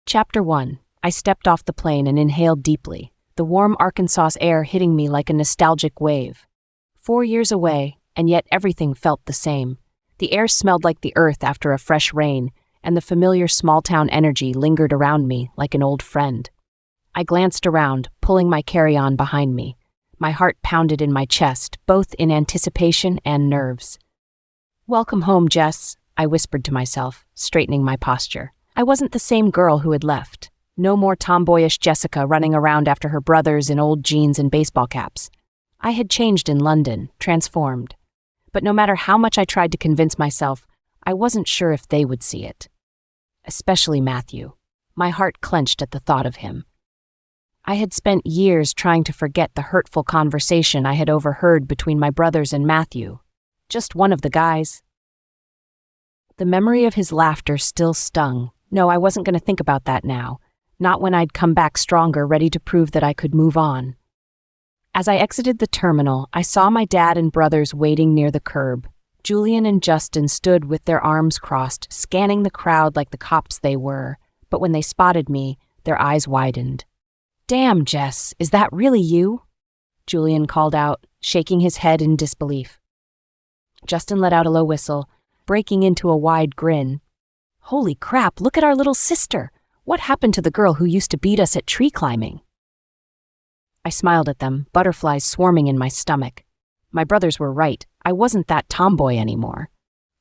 Chapter 1. I stepped off the plane and inhaled deeply, the warm Arkansas air hitting me like a nostalgic wave. 4 years away, and yet everything felt the same. The air smelled like the earth after a fresh rain, and the familiar small-town energy lingered around me like an old friend. I glanced around, pulling my carry-on behind me. My heart pounded in my chest, both in anticipation and nerves. "Welcome home, Jess," I whispered to myself, straightening my posture. I wasn't the same girl who had left. No more tomboyish Jessica running around after her brothers in old jeans and baseball caps. I had changed in London, transformed. But no matter how much I tried to convince myself, I wasn't sure if they would see it. Especially Matthew. My heart clenched at the thought of him. I had spent years trying to forget the hurtful conversation I had overheard between my brothers and Matthew. Just one of the guys. The memory of his laughter still stung. No, I wasn't going to think about that now. Not when I'd come back stronger, ready to prove that I could move on. As I exited the terminal, I saw my dad and brothers waiting near the curb. Julian and Justin stood with their arms crossed, scanning the crowd like the cops they were. But when they spotted me, their eyes widened. "Damn, Jess, is that really you?" Julian called out, shaking his head in disbelief. Justin let out a low whistle, breaking into a wide grin. "Holy crap, look at our little sister! What happened to the girl who used to beat us at tree climbing?" I smiled at them, butterflies swarming in my stomach. My brothers were right. I wasn't that tomboy anymore.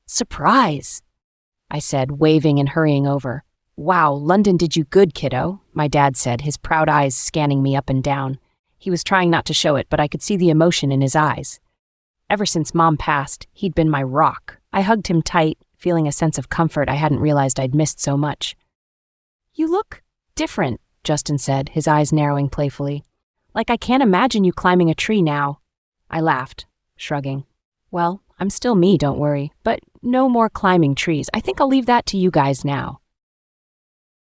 "Surprise!" I said, waving and hurrying over. "Wow, London did you good, kiddo," my dad said, his proud eyes scanning me up and down. He was trying not to show it, but I could see the emotion in his eyes. Ever since Mom passed, he'd been my rock. I hugged him tight, feeling a sense of comfort I hadn't realized I'd missed so much. "You look different," Justin said, his eyes narrowing playfully. "Like I can't imagine you climbing a tree now." I laughed, shrugging. "Well, I'm still me, don't worry, but no more climbing trees. I think I'll leave that to you guys now."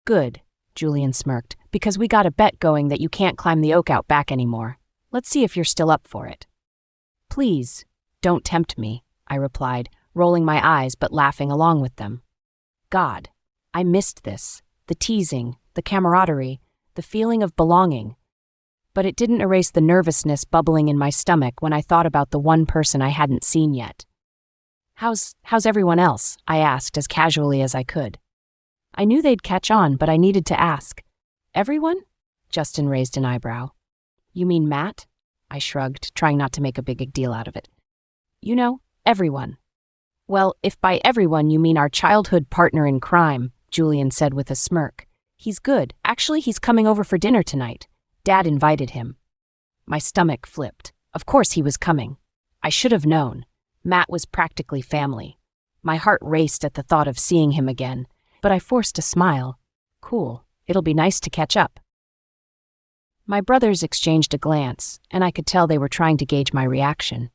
"Good," Julian smirked, "because we got a bet going that you can't climb the oak out back anymore. Let's see if you're still up for it." "Please, don't tempt me," I replied, rolling my eyes but laughing along with them. God, I missed this. The teasing, the camaraderie, the feeling of belonging. But it didn't erase the nervousness bubbling in my stomach when I thought about the one person I hadn't seen yet. How's everyone else?" I asked as casually as I could. I knew they'd catch on, but I needed to ask. "Everyone?" Justin raised an eyebrow. "You mean Matt?" I shrugged, trying not to make a big deal out of it. "You know, everyone." "Well, if by everyone you mean our childhood partner in crime," Julian said with a smirk. "He's good. Actually, he's coming over for dinner tonight. Dad invited him." My stomach flipped. Of course he was coming. I should have known. Matt was practically family. My heart raced at the thought of seeing him again, but I forced a smile. Cool. It'll be nice to catch up. My brothers exchanged a glance, and I could tell they were trying to gauge my reaction.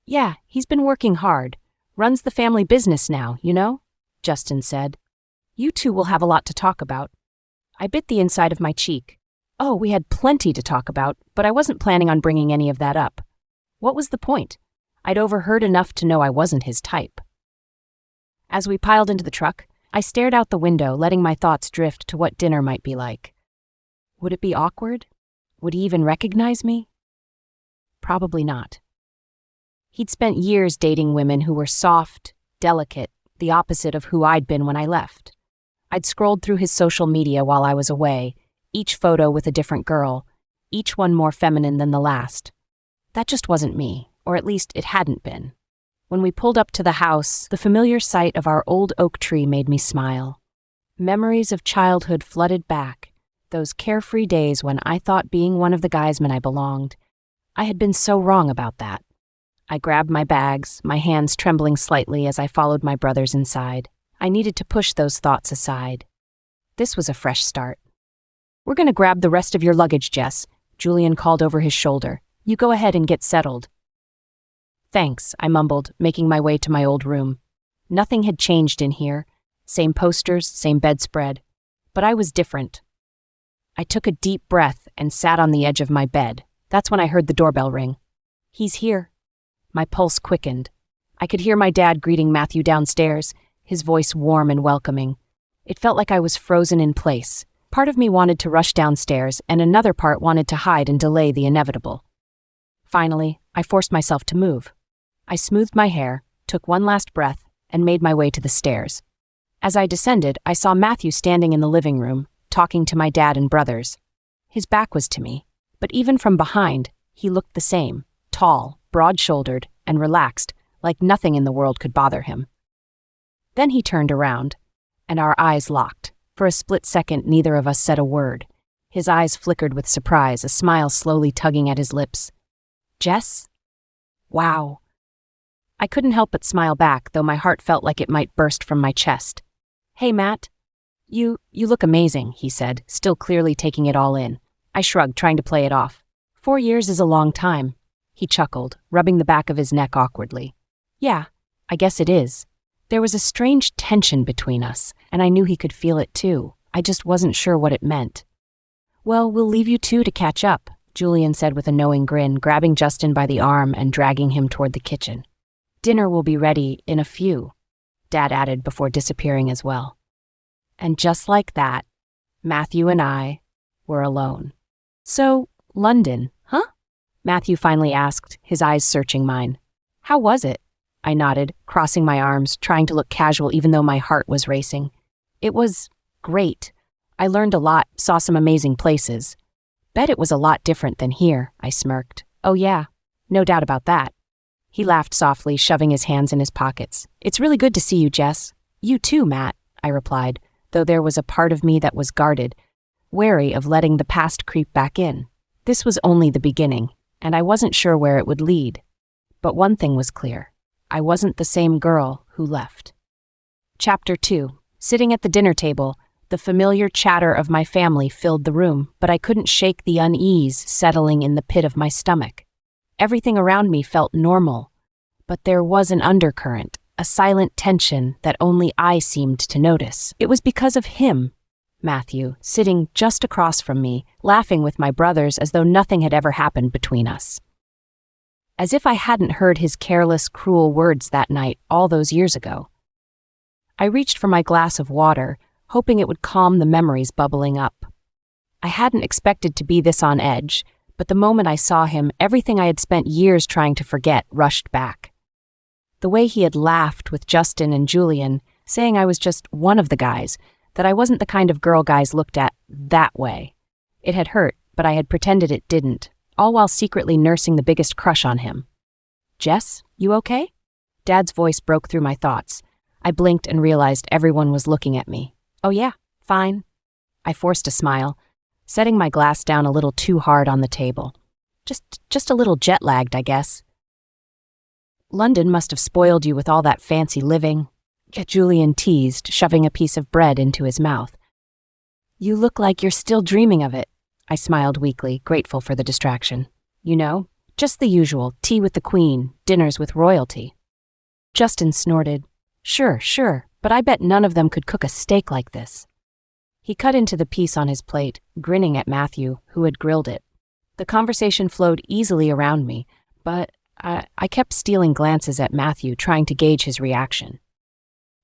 "Yeah, he's been working hard. Runs the family business now, you know?" Justin said. "You two will have a lot to talk about." I bit the inside of my cheek. Oh, we had plenty to talk about, but I wasn't planning on bringing any of that up. What was the point? I'd overheard enough to know I wasn't his type. As we piled into the truck, I stared out the window, letting my thoughts drift to what dinner might be like. Would it be awkward? Would he even recognize me? Probably not. He'd spent years dating women who were soft, delicate, the opposite of who I'd been when I left. I'd scrolled through his social media while I was away, each photo with a different girl, each one more feminine than the last. That just wasn't me, or at least it hadn't been. When we pulled up to the house, the familiar sight of our old oak tree made me smile. Memories of childhood flooded back, those carefree days when I thought being one of the guysmen I belonged. I had been so wrong about that. I grabbed my bags, my hands trembling slightly as I followed my brothers inside. I needed to push those thoughts aside. This was a fresh start. "We're going to grab the rest of your luggage, Jess," Julian called over his shoulder. "You go ahead and get settled." "Thanks," I mumbled, making my way to my old room. Nothing had changed in here. Same posters, same bedspread. But I was different. I took a deep breath and sat on the edge of my bed. That's when I heard the doorbell ring. "He's here." My pulse quickened. I could hear my dad greeting Matthew downstairs, his voice warm and welcoming. It felt like I was frozen in place, Part of me wanted to rush downstairs, and another part wanted to hide and delay the inevitable. Finally, I forced myself to move. I smoothed my hair, took one last breath, and made my way to the stairs. As I descended, I saw Matthew standing in the living room, talking to my dad and brothers. His back was to me, but even from behind, he looked the same, tall, broad-shouldered, and relaxed, like nothing in the world could bother him. Then he turned around, and our eyes locked. For a split second, neither of us said a word. His eyes flickered with surprise, a smile slowly tugging at his lips. "Jess? Wow." I couldn't help but smile back, though my heart felt like it might burst from my chest. "Hey, Matt. You look amazing," he said, still clearly taking it all in. I shrugged, trying to play it off. 4 years is a long time. He chuckled, rubbing the back of his neck awkwardly. "Yeah, I guess it is." There was a strange tension between us, and I knew he could feel it too. I just wasn't sure what it meant. "Well, we'll leave you two to catch up," Julian said with a knowing grin, grabbing Justin by the arm and dragging him toward the kitchen. "Dinner will be ready in a few," Dad added before disappearing as well. And just like that, Matthew and I were alone. "So, London, huh?" Matthew finally asked, his eyes searching mine. "How was it?" I nodded, crossing my arms, trying to look casual even though my heart was racing. "It was great. I learned a lot, saw some amazing places. Bet it was a lot different than here," I smirked. "Oh yeah, no doubt about that." He laughed softly, shoving his hands in his pockets. "It's really good to see you, Jess." "You too, Matt," I replied, though there was a part of me that was guarded, wary of letting the past creep back in. This was only the beginning, and I wasn't sure where it would lead. But one thing was clear. I wasn't the same girl who left. Chapter 2. Sitting at the dinner table, the familiar chatter of my family filled the room, but I couldn't shake the unease settling in the pit of my stomach. Everything around me felt normal, but there was an undercurrent, a silent tension that only I seemed to notice. It was because of him, Matthew, sitting just across from me, laughing with my brothers as though nothing had ever happened between us. As if I hadn't heard his careless, cruel words that night all those years ago. I reached for my glass of water, hoping it would calm the memories bubbling up. I hadn't expected to be this on edge, but the moment I saw him, everything I had spent years trying to forget rushed back. The way he had laughed with Justin and Julian, saying I was just one of the guys, that I wasn't the kind of girl guys looked at that way. It had hurt, but I had pretended it didn't, all while secretly nursing the biggest crush on him. "Jess, you okay?" Dad's voice broke through my thoughts. I blinked and realized everyone was looking at me. "Oh yeah, fine." I forced a smile, setting my glass down a little too hard on the table. Just a little jet-lagged, I guess." "London must have spoiled you with all that fancy living," Julian teased, shoving a piece of bread into his mouth. "You look like you're still dreaming of it." I smiled weakly, grateful for the distraction. "You know, just the usual, tea with the Queen, dinners with royalty." Justin snorted. Sure, but I bet none of them could cook a steak like this." He cut into the piece on his plate, grinning at Matthew, who had grilled it. The conversation flowed easily around me, but I kept stealing glances at Matthew, trying to gauge his reaction.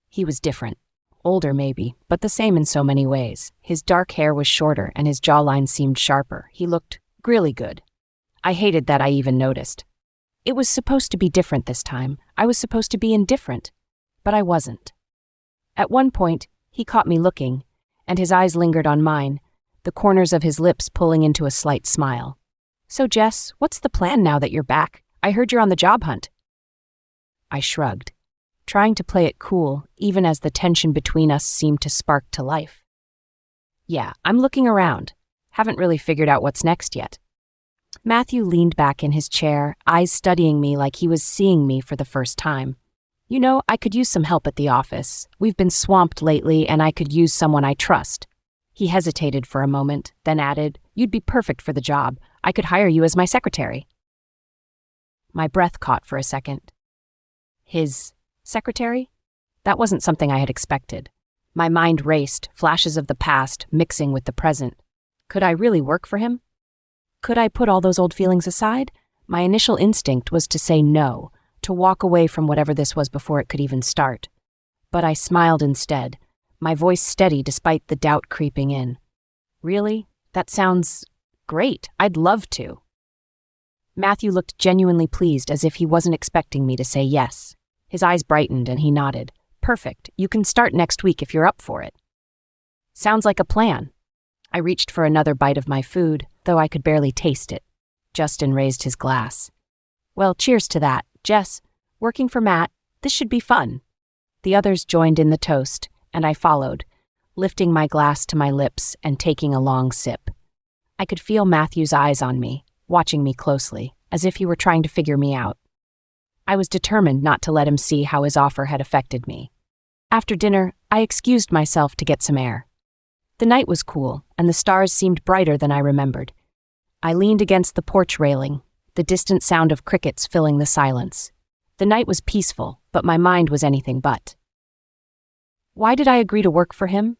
He was different. Older maybe, but the same in so many ways. His dark hair was shorter and his jawline seemed sharper. He looked really good. I hated that I even noticed. It was supposed to be different this time. I was supposed to be indifferent, but I wasn't. At one point, he caught me looking, and his eyes lingered on mine, the corners of his lips pulling into a slight smile. "So, Jess, what's the plan now that you're back? I heard you're on the job hunt." I shrugged, trying to play it cool, even as the tension between us seemed to spark to life. "Yeah, I'm looking around. Haven't really figured out what's next yet." Matthew leaned back in his chair, eyes studying me like he was seeing me for the first time. "You know, I could use some help at the office. We've been swamped lately, and I could use someone I trust." He hesitated for a moment, then added, "You'd be perfect for the job. I could hire you as my secretary." My breath caught for a second. His secretary? That wasn't something I had expected. My mind raced, flashes of the past mixing with the present. Could I really work for him? Could I put all those old feelings aside? My initial instinct was to say no, to walk away from whatever this was before it could even start. But I smiled instead, my voice steady despite the doubt creeping in. Really? That sounds great. I'd love to. Matthew looked genuinely pleased, as if he wasn't expecting me to say yes. His eyes brightened and he nodded. Perfect. You can start next week if you're up for it. Sounds like a plan. I reached for another bite of my food, though I could barely taste it. Justin raised his glass. Well, cheers to that, Jess. Working for Matt, this should be fun. The others joined in the toast, and I followed, lifting my glass to my lips and taking a long sip. I could feel Matthew's eyes on me, watching me closely, as if he were trying to figure me out. I was determined not to let him see how his offer had affected me. After dinner, I excused myself to get some air. The night was cool, and the stars seemed brighter than I remembered. I leaned against the porch railing, the distant sound of crickets filling the silence. The night was peaceful, but my mind was anything but. Why did I agree to work for him?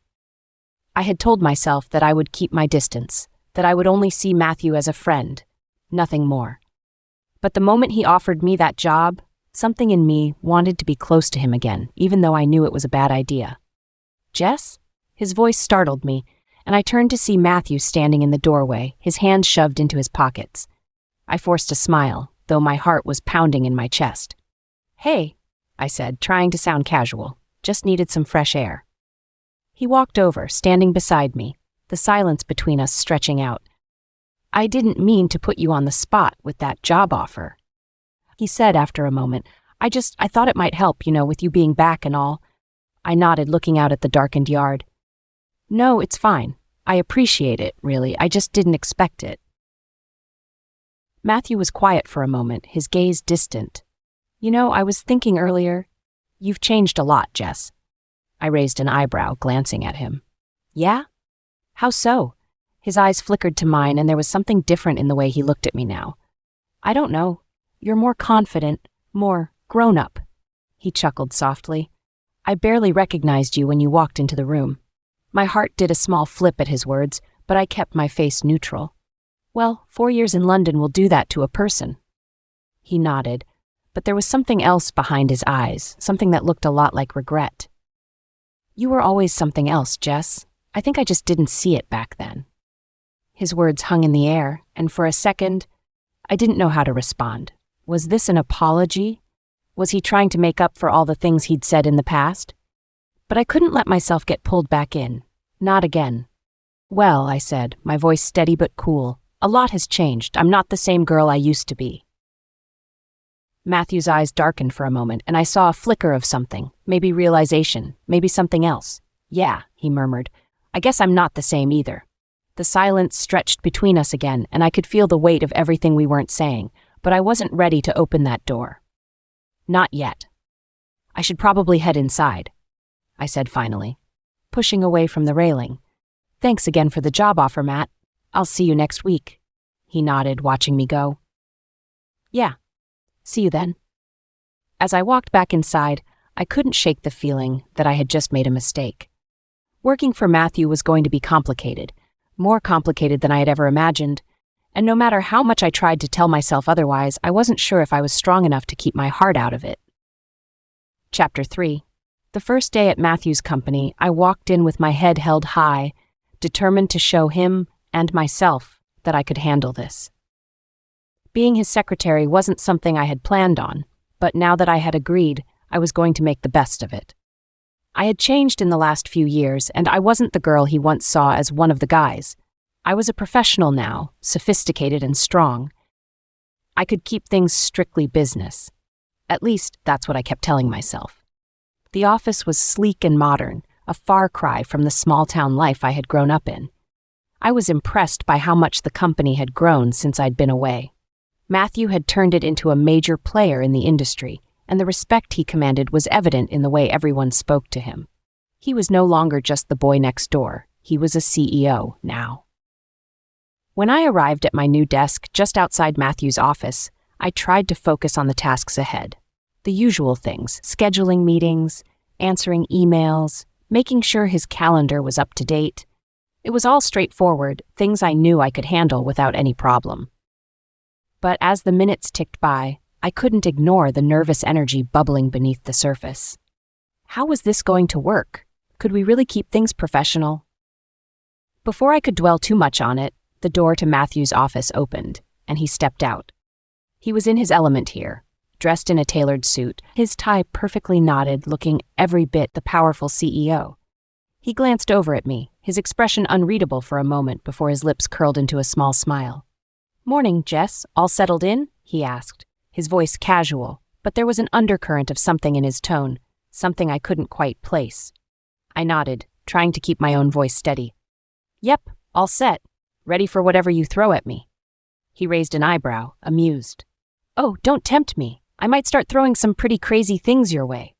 I had told myself that I would keep my distance, that I would only see Matthew as a friend, nothing more. But the moment he offered me that job, something in me wanted to be close to him again, even though I knew it was a bad idea. Jess? His voice startled me, and I turned to see Matthew standing in the doorway, his hands shoved into his pockets. I forced a smile, though my heart was pounding in my chest. Hey, I said, trying to sound casual. Just needed some fresh air. He walked over, standing beside me, the silence between us stretching out. I didn't mean to put you on the spot with that job offer, he said after a moment. I thought it might help, with you being back and all. I nodded, looking out at the darkened yard. No, it's fine. I appreciate it, really. I just didn't expect it. Matthew was quiet for a moment, his gaze distant. I was thinking earlier, you've changed a lot, Jess. I raised an eyebrow, glancing at him. Yeah? How so? His eyes flickered to mine, and there was something different in the way he looked at me now. I don't know. You're more confident, more grown-up. He chuckled softly. I barely recognized you when you walked into the room. My heart did a small flip at his words, but I kept my face neutral. Well, 4 years in London will do that to a person. He nodded, but there was something else behind his eyes, something that looked a lot like regret. You were always something else, Jess. I think I just didn't see it back then. His words hung in the air, and for a second, I didn't know how to respond. Was this an apology? Was he trying to make up for all the things he'd said in the past? But I couldn't let myself get pulled back in. Not again. Well, I said, my voice steady but cool, a lot has changed. I'm not the same girl I used to be. Matthew's eyes darkened for a moment, and I saw a flicker of something, maybe realization, maybe something else. Yeah, he murmured. I guess I'm not the same either. The silence stretched between us again, and I could feel the weight of everything we weren't saying, but I wasn't ready to open that door. Not yet. I should probably head inside, I said finally, pushing away from the railing. Thanks again for the job offer, Matt. I'll see you next week. He nodded, watching me go. Yeah. See you then. As I walked back inside, I couldn't shake the feeling that I had just made a mistake. Working for Matthew was going to be complicated, more complicated than I had ever imagined, and no matter how much I tried to tell myself otherwise, I wasn't sure if I was strong enough to keep my heart out of it. Chapter 3. The first day at Matthew's company, I walked in with my head held high, determined to show him and myself that I could handle this. Being his secretary wasn't something I had planned on, but now that I had agreed, I was going to make the best of it. I had changed in the last few years, and I wasn't the girl he once saw as one of the guys. I was a professional now, sophisticated and strong. I could keep things strictly business. At least, that's what I kept telling myself. The office was sleek and modern, a far cry from the small-town life I had grown up in. I was impressed by how much the company had grown since I'd been away. Matthew had turned it into a major player in the industry, and the respect he commanded was evident in the way everyone spoke to him. He was no longer just the boy next door. He was a CEO now. When I arrived at my new desk just outside Matthew's office, I tried to focus on the tasks ahead. The usual things, scheduling meetings, answering emails, making sure his calendar was up to date. It was all straightforward, things I knew I could handle without any problem. But as the minutes ticked by, I couldn't ignore the nervous energy bubbling beneath the surface. How was this going to work? Could we really keep things professional? Before I could dwell too much on it, the door to Matthew's office opened, and he stepped out. He was in his element here, dressed in a tailored suit, his tie perfectly knotted, looking every bit the powerful CEO. He glanced over at me, his expression unreadable for a moment before his lips curled into a small smile. "Morning, Jess. All settled in?" he asked, his voice casual, but there was an undercurrent of something in his tone, something I couldn't quite place. I nodded, trying to keep my own voice steady. "Yep, all set. Ready for whatever you throw at me." He raised an eyebrow, amused. "Oh, don't tempt me. I might start throwing some pretty crazy things your way."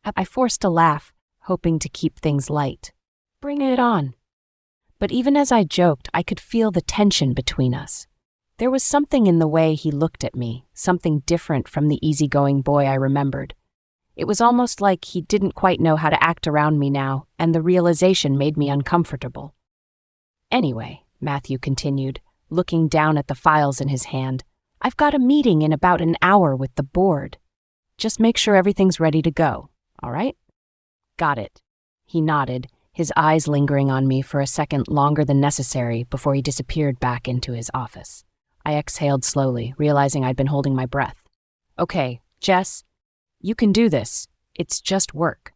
I forced a laugh, hoping to keep things light. "Bring it on." But even as I joked, I could feel the tension between us. There was something in the way he looked at me, something different from the easygoing boy I remembered. It was almost like he didn't quite know how to act around me now, and the realization made me uncomfortable. "Anyway," Matthew continued, looking down at the files in his hand, "I've got a meeting in about an hour with the board. Just make sure everything's ready to go, all right?" "Got it." He nodded, his eyes lingering on me for a second longer than necessary before he disappeared back into his office. I exhaled slowly, realizing I'd been holding my breath. "Okay, Jess, you can do this. It's just work."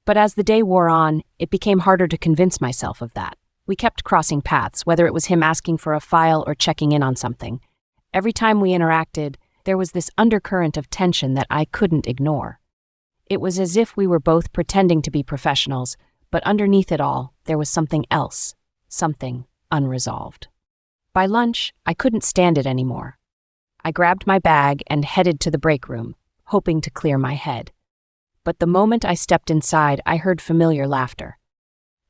But as the day wore on, it became harder to convince myself of that. We kept crossing paths, whether it was him asking for a file or checking in on something. Every time we interacted, there was this undercurrent of tension that I couldn't ignore. It was as if we were both pretending to be professionals, but underneath it all, there was something else, something unresolved. By lunch, I couldn't stand it anymore. I grabbed my bag and headed to the break room, hoping to clear my head. But the moment I stepped inside, I heard familiar laughter.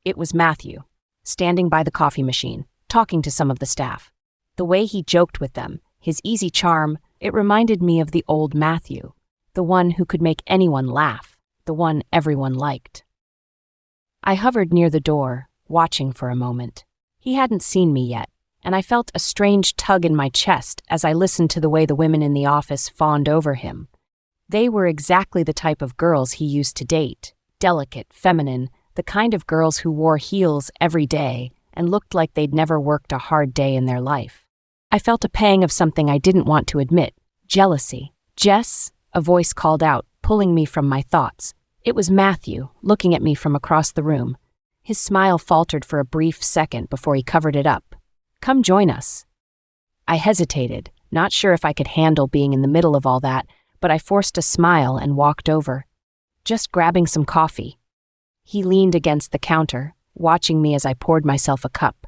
It was Matthew, standing by the coffee machine, talking to some of the staff. The way he joked with them, his easy charm, it reminded me of the old Matthew, the one who could make anyone laugh, the one everyone liked. I hovered near the door, watching for a moment. He hadn't seen me yet, and I felt a strange tug in my chest as I listened to the way the women in the office fawned over him. They were exactly the type of girls he used to date, delicate, feminine, the kind of girls who wore heels every day and looked like they'd never worked a hard day in their life. I felt a pang of something I didn't want to admit, jealousy. "Jess," a voice called out, pulling me from my thoughts. It was Matthew, looking at me from across the room. His smile faltered for a brief second before he covered it up. "Come join us." I hesitated, not sure if I could handle being in the middle of all that, but I forced a smile and walked over. "Just grabbing some coffee." He leaned against the counter, watching me as I poured myself a cup.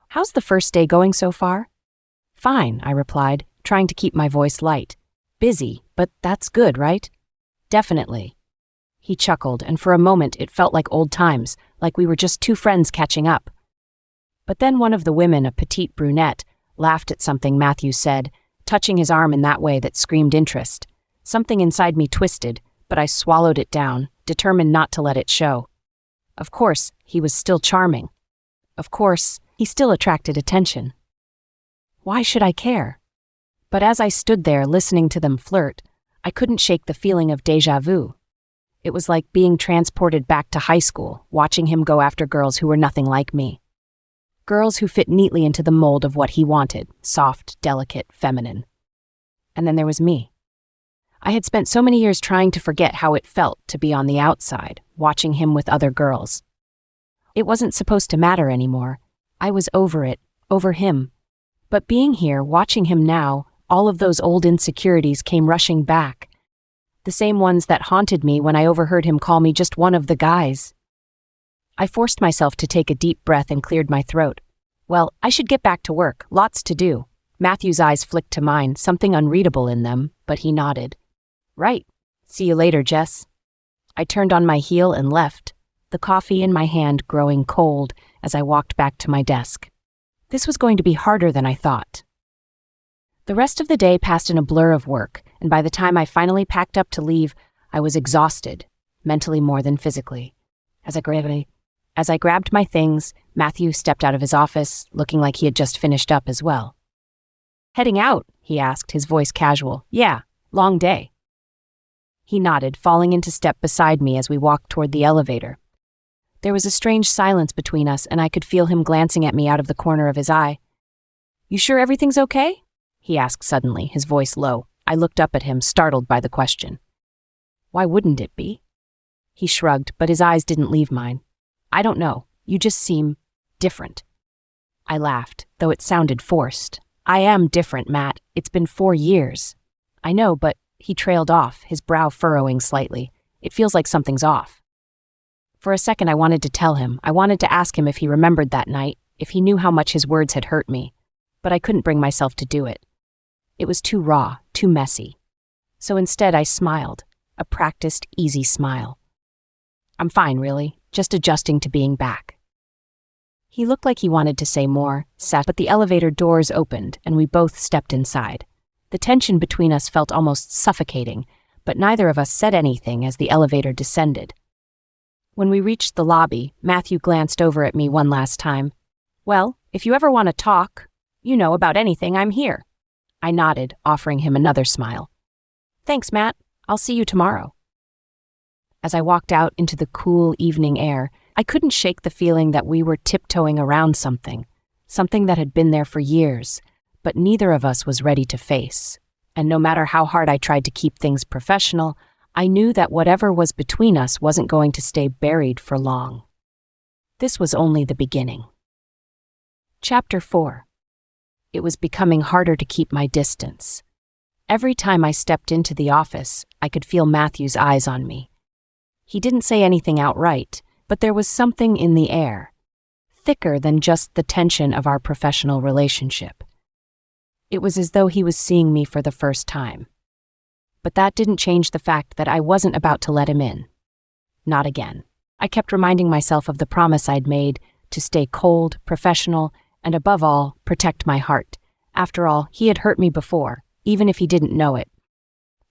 "How's the first day going so far?" "Fine," I replied, trying to keep my voice light. "Busy, but that's good, right?" "Definitely." He chuckled, and for a moment it felt like old times, like we were just two friends catching up. But then one of the women, a petite brunette, laughed at something Matthew said, touching his arm in that way that screamed interest. Something inside me twisted, but I swallowed it down, determined not to let it show. Of course, he was still charming. Of course, he still attracted attention. Why should I care? But as I stood there listening to them flirt, I couldn't shake the feeling of déjà vu. It was like being transported back to high school, watching him go after girls who were nothing like me. Girls who fit neatly into the mold of what he wanted, soft, delicate, feminine. And then there was me. I had spent so many years trying to forget how it felt to be on the outside, watching him with other girls. It wasn't supposed to matter anymore. I was over it, over him. But being here, watching him now, all of those old insecurities came rushing back. The same ones that haunted me when I overheard him call me just one of the guys. I forced myself to take a deep breath and cleared my throat. Well, I should get back to work, lots to do. Matthew's eyes flicked to mine, something unreadable in them, but he nodded. Right. See you later, Jess. I turned on my heel and left, the coffee in my hand growing cold as I walked back to my desk. This was going to be harder than I thought. The rest of the day passed in a blur of work, and by the time I finally packed up to leave, I was exhausted, mentally more than physically. As I grabbed my things, Matthew stepped out of his office, looking like he had just finished up as well. "Heading out?" he asked, his voice casual. "Yeah, long day." He nodded, falling into step beside me as we walked toward the elevator. There was a strange silence between us, and I could feel him glancing at me out of the corner of his eye. "You sure everything's okay?" he asked suddenly, his voice low. I looked up at him, startled by the question. "Why wouldn't it be?" He shrugged, but his eyes didn't leave mine. "I don't know. You just seem different." I laughed, though it sounded forced. "I am different, Matt. It's been 4 years." "I know, but—" He trailed off, his brow furrowing slightly. "It feels like something's off." For a second I wanted to tell him. I wanted to ask him if he remembered that night, if he knew how much his words had hurt me. But I couldn't bring myself to do it. It was too raw, too messy. So instead I smiled, a practiced, easy smile. "I'm fine, really, just adjusting to being back." He looked like he wanted to say more, but the elevator doors opened and we both stepped inside. The tension between us felt almost suffocating, but neither of us said anything as the elevator descended. When we reached the lobby, Matthew glanced over at me one last time. "Well, if you ever want to talk, about anything, I'm here." I nodded, offering him another smile. "Thanks, Matt. I'll see you tomorrow." As I walked out into the cool evening air, I couldn't shake the feeling that we were tiptoeing around something that had been there for years, but neither of us was ready to face. And no matter how hard I tried to keep things professional, I knew that whatever was between us wasn't going to stay buried for long. This was only the beginning. Chapter 4. It was becoming harder to keep my distance. Every time I stepped into the office, I could feel Matthew's eyes on me. He didn't say anything outright, but there was something in the air, thicker than just the tension of our professional relationship. It was as though he was seeing me for the first time. But that didn't change the fact that I wasn't about to let him in. Not again. I kept reminding myself of the promise I'd made to stay cold, professional, and above all, protect my heart. After all, he had hurt me before, even if he didn't know it.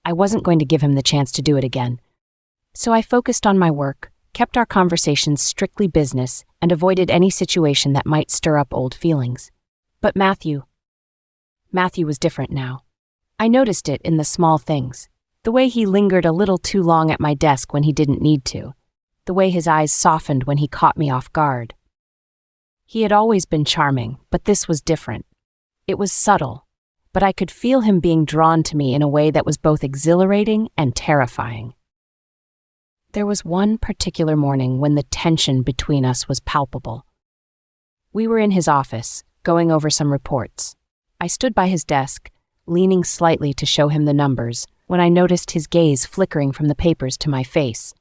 I wasn't going to give him the chance to do it again. So I focused on my work, kept our conversations strictly business, and avoided any situation that might stir up old feelings. But Matthew was different now. I noticed it in the small things. The way he lingered a little too long at my desk when he didn't need to. The way his eyes softened when he caught me off guard. He had always been charming, but this was different. It was subtle, but I could feel him being drawn to me in a way that was both exhilarating and terrifying. There was one particular morning when the tension between us was palpable. We were in his office, going over some reports. I stood by his desk, leaning slightly to show him the numbers, when I noticed his gaze flickering from the papers to my face.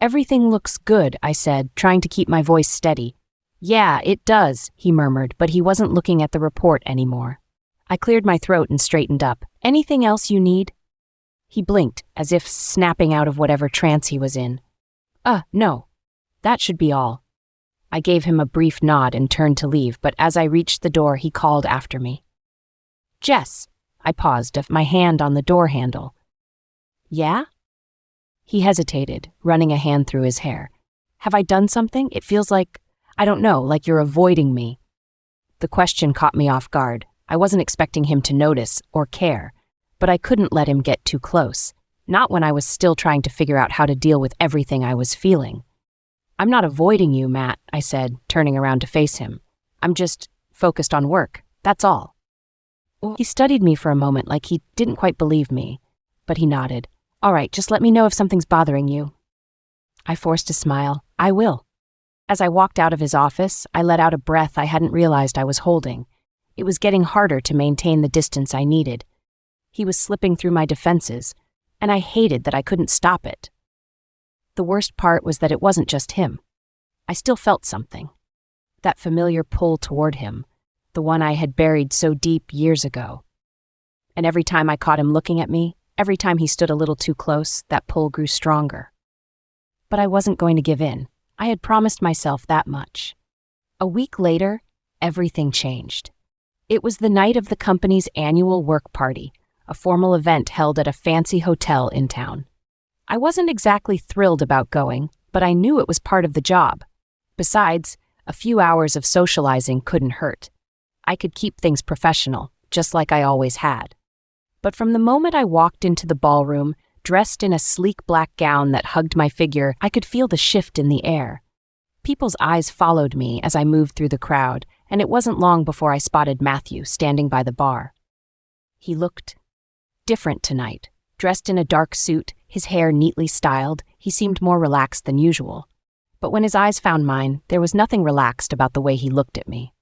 "Everything looks good," I said, trying to keep my voice steady. "Yeah, it does," he murmured, but he wasn't looking at the report anymore. I cleared my throat and straightened up. "Anything else you need?" He blinked, as if snapping out of whatever trance he was in. No. That should be all." I gave him a brief nod and turned to leave, but as I reached the door, he called after me. "Jess." I paused, my hand on the door handle. "Yeah?" He hesitated, running a hand through his hair. "Have I done something? It feels like, I don't know, like you're avoiding me." The question caught me off guard. I wasn't expecting him to notice or care, but I couldn't let him get too close, not when I was still trying to figure out how to deal with everything I was feeling. "I'm not avoiding you, Matt," I said, turning around to face him. "I'm just focused on work, that's all." He studied me for a moment like he didn't quite believe me, but he nodded. "All right, just let me know if something's bothering you." I forced a smile. "I will." As I walked out of his office, I let out a breath I hadn't realized I was holding. It was getting harder to maintain the distance I needed. He was slipping through my defenses, and I hated that I couldn't stop it. The worst part was that it wasn't just him. I still felt something. That familiar pull toward him, the one I had buried so deep years ago. And every time I caught him looking at me, every time he stood a little too close, that pull grew stronger. But I wasn't going to give in. I had promised myself that much. A week later, everything changed. It was the night of the company's annual work party, a formal event held at a fancy hotel in town. I wasn't exactly thrilled about going, but I knew it was part of the job. Besides, a few hours of socializing couldn't hurt. I could keep things professional, just like I always had. But from the moment I walked into the ballroom, dressed in a sleek black gown that hugged my figure, I could feel the shift in the air. People's eyes followed me as I moved through the crowd, and it wasn't long before I spotted Matthew standing by the bar. He looked different tonight. Dressed in a dark suit, his hair neatly styled, he seemed more relaxed than usual. But when his eyes found mine, there was nothing relaxed about the way he looked at me.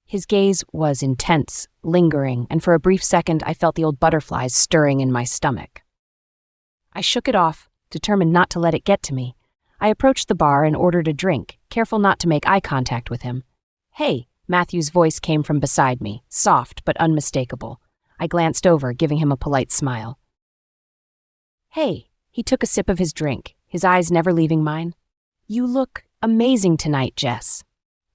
His gaze was intense, lingering, and for a brief second I felt the old butterflies stirring in my stomach. I shook it off, determined not to let it get to me. I approached the bar and ordered a drink, careful not to make eye contact with him. "Hey," Matthew's voice came from beside me, soft but unmistakable. I glanced over, giving him a polite smile. "Hey," he took a sip of his drink, his eyes never leaving mine. "You look amazing tonight, Jess."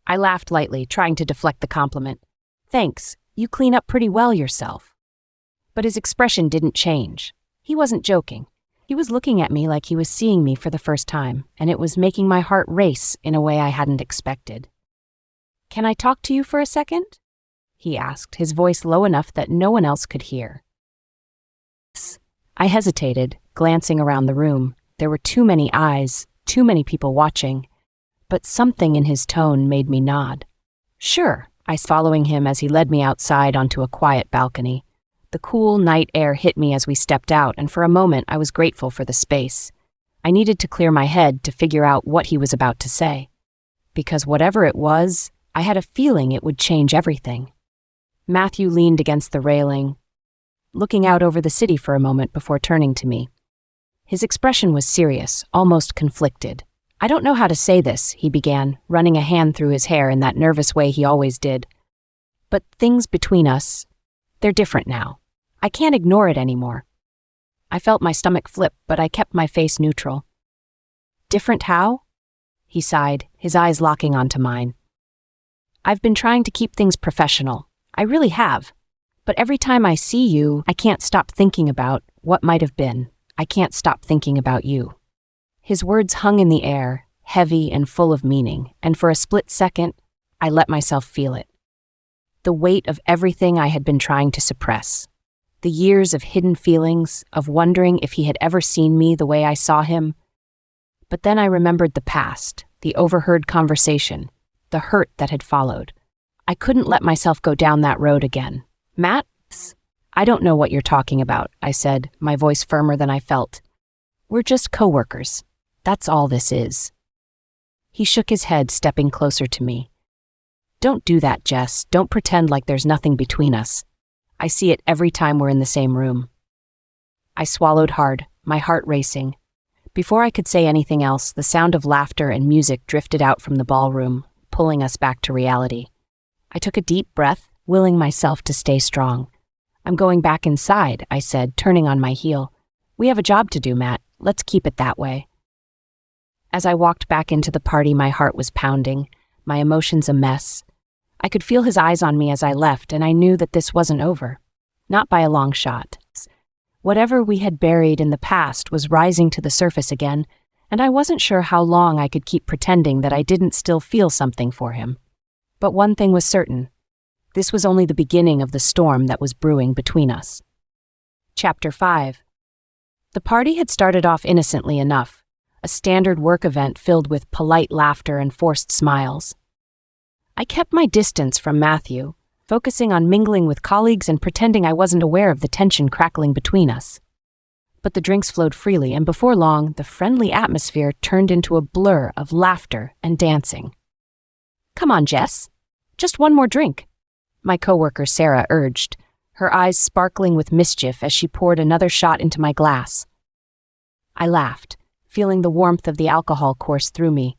I laughed lightly, trying to deflect the compliment. "Thanks, you clean up pretty well yourself." But his expression didn't change. He wasn't joking. He was looking at me like he was seeing me for the first time, and it was making my heart race in a way I hadn't expected. "Can I talk to you for a second?" he asked, his voice low enough that no one else could hear. I hesitated, glancing around the room. There were too many eyes, too many people watching. But something in his tone made me nod. "Sure," I was following him as he led me outside onto a quiet balcony. The cool night air hit me as we stepped out, and for a moment I was grateful for the space. I needed to clear my head to figure out what he was about to say. Because whatever it was, I had a feeling it would change everything. Matthew leaned against the railing, looking out over the city for a moment before turning to me. His expression was serious, almost conflicted. "I don't know how to say this," he began, running a hand through his hair in that nervous way he always did. "But things between us, they're different now. I can't ignore it anymore." I felt my stomach flip, but I kept my face neutral. "Different how?" He sighed, his eyes locking onto mine. "I've been trying to keep things professional. I really have. But every time I see you, I can't stop thinking about what might have been. I can't stop thinking about you." His words hung in the air, heavy and full of meaning, and for a split second, I let myself feel it. The weight of everything I had been trying to suppress. The years of hidden feelings, of wondering if he had ever seen me the way I saw him. But then I remembered the past, the overheard conversation, the hurt that had followed. I couldn't let myself go down that road again. "Matt? I don't know what you're talking about," I said, my voice firmer than I felt. "We're just co-workers. That's all this is." He shook his head, stepping closer to me. "Don't do that, Jess. Don't pretend like there's nothing between us. I see it every time we're in the same room." I swallowed hard, my heart racing. Before I could say anything else, the sound of laughter and music drifted out from the ballroom, pulling us back to reality. I took a deep breath, willing myself to stay strong. "I'm going back inside," I said, turning on my heel. "We have a job to do, Matt. Let's keep it that way." As I walked back into the party, my heart was pounding, my emotions a mess. I could feel his eyes on me as I left, and I knew that this wasn't over. Not by a long shot. Whatever we had buried in the past was rising to the surface again, and I wasn't sure how long I could keep pretending that I didn't still feel something for him. But one thing was certain. This was only the beginning of the storm that was brewing between us. Chapter 5. The party had started off innocently enough. A standard work event filled with polite laughter and forced smiles. I kept my distance from Matthew, focusing on mingling with colleagues and pretending I wasn't aware of the tension crackling between us. But the drinks flowed freely, and before long, the friendly atmosphere turned into a blur of laughter and dancing. "Come on, Jess. Just one more drink," my coworker Sarah urged, her eyes sparkling with mischief as she poured another shot into my glass. I laughed, feeling the warmth of the alcohol course through me.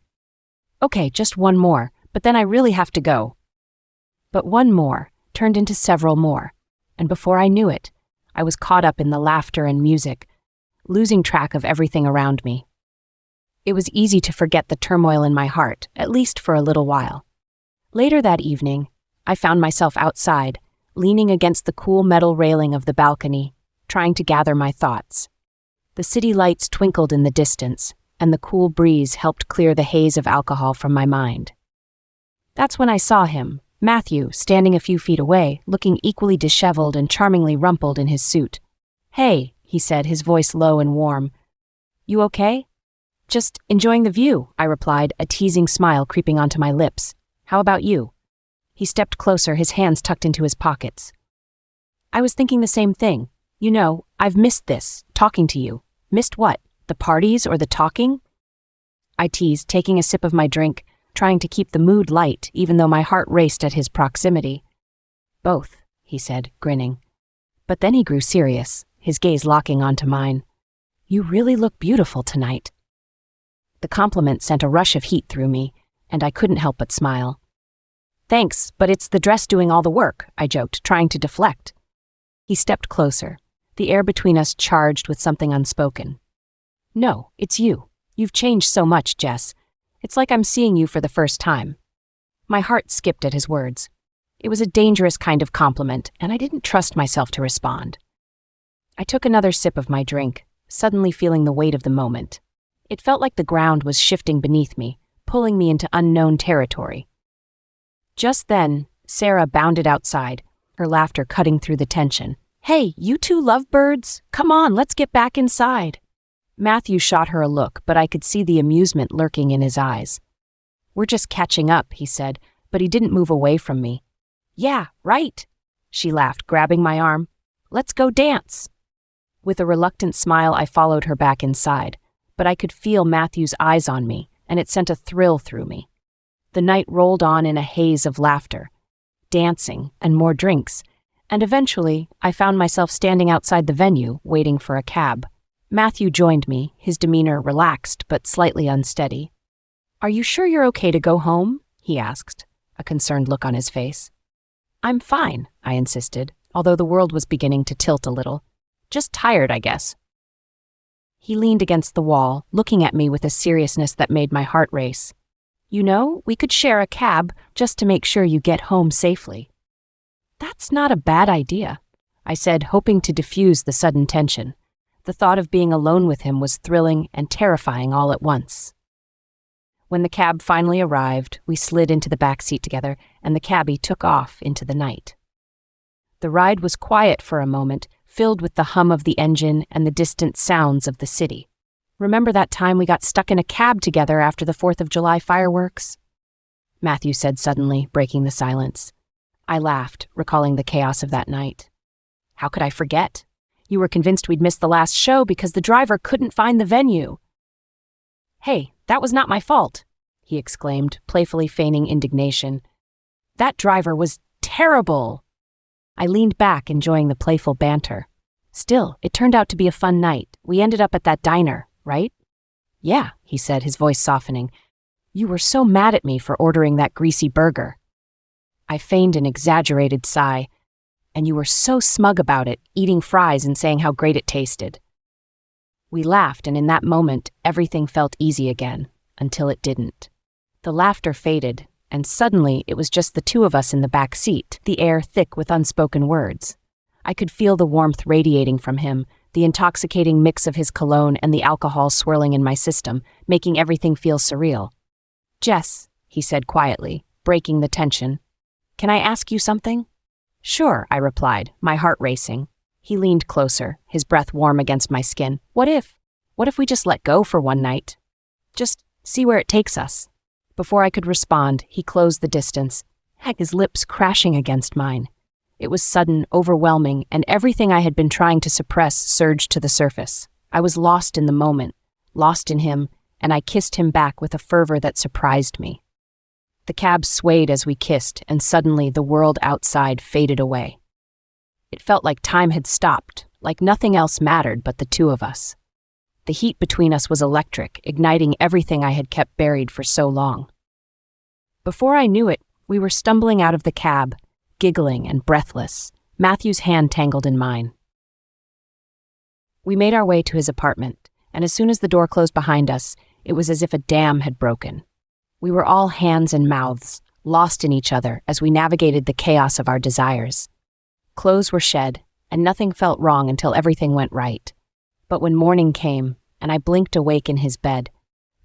"Okay, just one more, but then I really have to go." But one more turned into several more, and before I knew it, I was caught up in the laughter and music, losing track of everything around me. It was easy to forget the turmoil in my heart, at least for a little while. Later that evening, I found myself outside, leaning against the cool metal railing of the balcony, trying to gather my thoughts. The city lights twinkled in the distance, and the cool breeze helped clear the haze of alcohol from my mind. That's when I saw him, Matthew, standing a few feet away, looking equally disheveled and charmingly rumpled in his suit. "Hey," he said, his voice low and warm. "You okay?" Just enjoying the view, I replied, a teasing smile creeping onto my lips. How about you? He stepped closer, his hands tucked into his pockets. I was thinking the same thing. You know, I've missed this, talking to you. Missed what? The parties or the talking? I teased, taking a sip of my drink, trying to keep the mood light, even though my heart raced at his proximity. Both, he said, grinning. But then he grew serious, his gaze locking onto mine. You really look beautiful tonight. The compliment sent a rush of heat through me, and I couldn't help but smile. Thanks, but it's the dress doing all the work, I joked, trying to deflect. He stepped closer, the air between us charged with something unspoken. No, it's you. You've changed so much, Jess. It's like I'm seeing you for the first time. My heart skipped at his words. It was a dangerous kind of compliment, and I didn't trust myself to respond. I took another sip of my drink, suddenly feeling the weight of the moment. It felt like the ground was shifting beneath me, pulling me into unknown territory. Just then, Sarah bounded outside, her laughter cutting through the tension. Hey, you two lovebirds! Come on, let's get back inside. Matthew shot her a look, but I could see the amusement lurking in his eyes. We're just catching up, he said, but he didn't move away from me. Yeah, right, she laughed, grabbing my arm. Let's go dance. With a reluctant smile, I followed her back inside, but I could feel Matthew's eyes on me, and it sent a thrill through me. The night rolled on in a haze of laughter, dancing, and more drinks, and eventually I found myself standing outside the venue, waiting for a cab. Matthew joined me, his demeanor relaxed but slightly unsteady. Are you sure you're okay to go home? He asked, a concerned look on his face. I'm fine, I insisted, although the world was beginning to tilt a little. Just tired, I guess. He leaned against the wall, looking at me with a seriousness that made my heart race. You know, we could share a cab just to make sure you get home safely. That's not a bad idea, I said, hoping to diffuse the sudden tension. The thought of being alone with him was thrilling and terrifying all at once. When the cab finally arrived, we slid into the back seat together, and the cabbie took off into the night. The ride was quiet for a moment, filled with the hum of the engine and the distant sounds of the city. Remember that time we got stuck in a cab together after the 4th of July fireworks? Matthew said suddenly, breaking the silence. I laughed, recalling the chaos of that night. How could I forget? You were convinced we'd missed the last show because the driver couldn't find the venue. Hey, that was not my fault, he exclaimed, playfully feigning indignation. That driver was terrible. I leaned back, enjoying the playful banter. Still, it turned out to be a fun night. We ended up at that diner, right? Yeah, he said, his voice softening. You were so mad at me for ordering that greasy burger. I feigned an exaggerated sigh. And you were so smug about it, eating fries and saying how great it tasted. We laughed, and in that moment, everything felt easy again, until it didn't. The laughter faded, and suddenly it was just the two of us in the back seat, the air thick with unspoken words. I could feel the warmth radiating from him, the intoxicating mix of his cologne and the alcohol swirling in my system, making everything feel surreal. Jess, he said quietly, breaking the tension, can I ask you something? Sure, I replied, my heart racing. He leaned closer, his breath warm against my skin. What if we just let go for one night? Just see where it takes us. Before I could respond, he closed the distance, his lips crashing against mine. It was sudden, overwhelming, and everything I had been trying to suppress surged to the surface. I was lost in the moment, lost in him, and I kissed him back with a fervor that surprised me. The cab swayed as we kissed, and suddenly the world outside faded away. It felt like time had stopped, like nothing else mattered but the two of us. The heat between us was electric, igniting everything I had kept buried for so long. Before I knew it, we were stumbling out of the cab, giggling and breathless, Matthew's hand tangled in mine. We made our way to his apartment, and as soon as the door closed behind us, it was as if a dam had broken. We were all hands and mouths, lost in each other as we navigated the chaos of our desires. Clothes were shed, and nothing felt wrong until everything went right. But when morning came, and I blinked awake in his bed,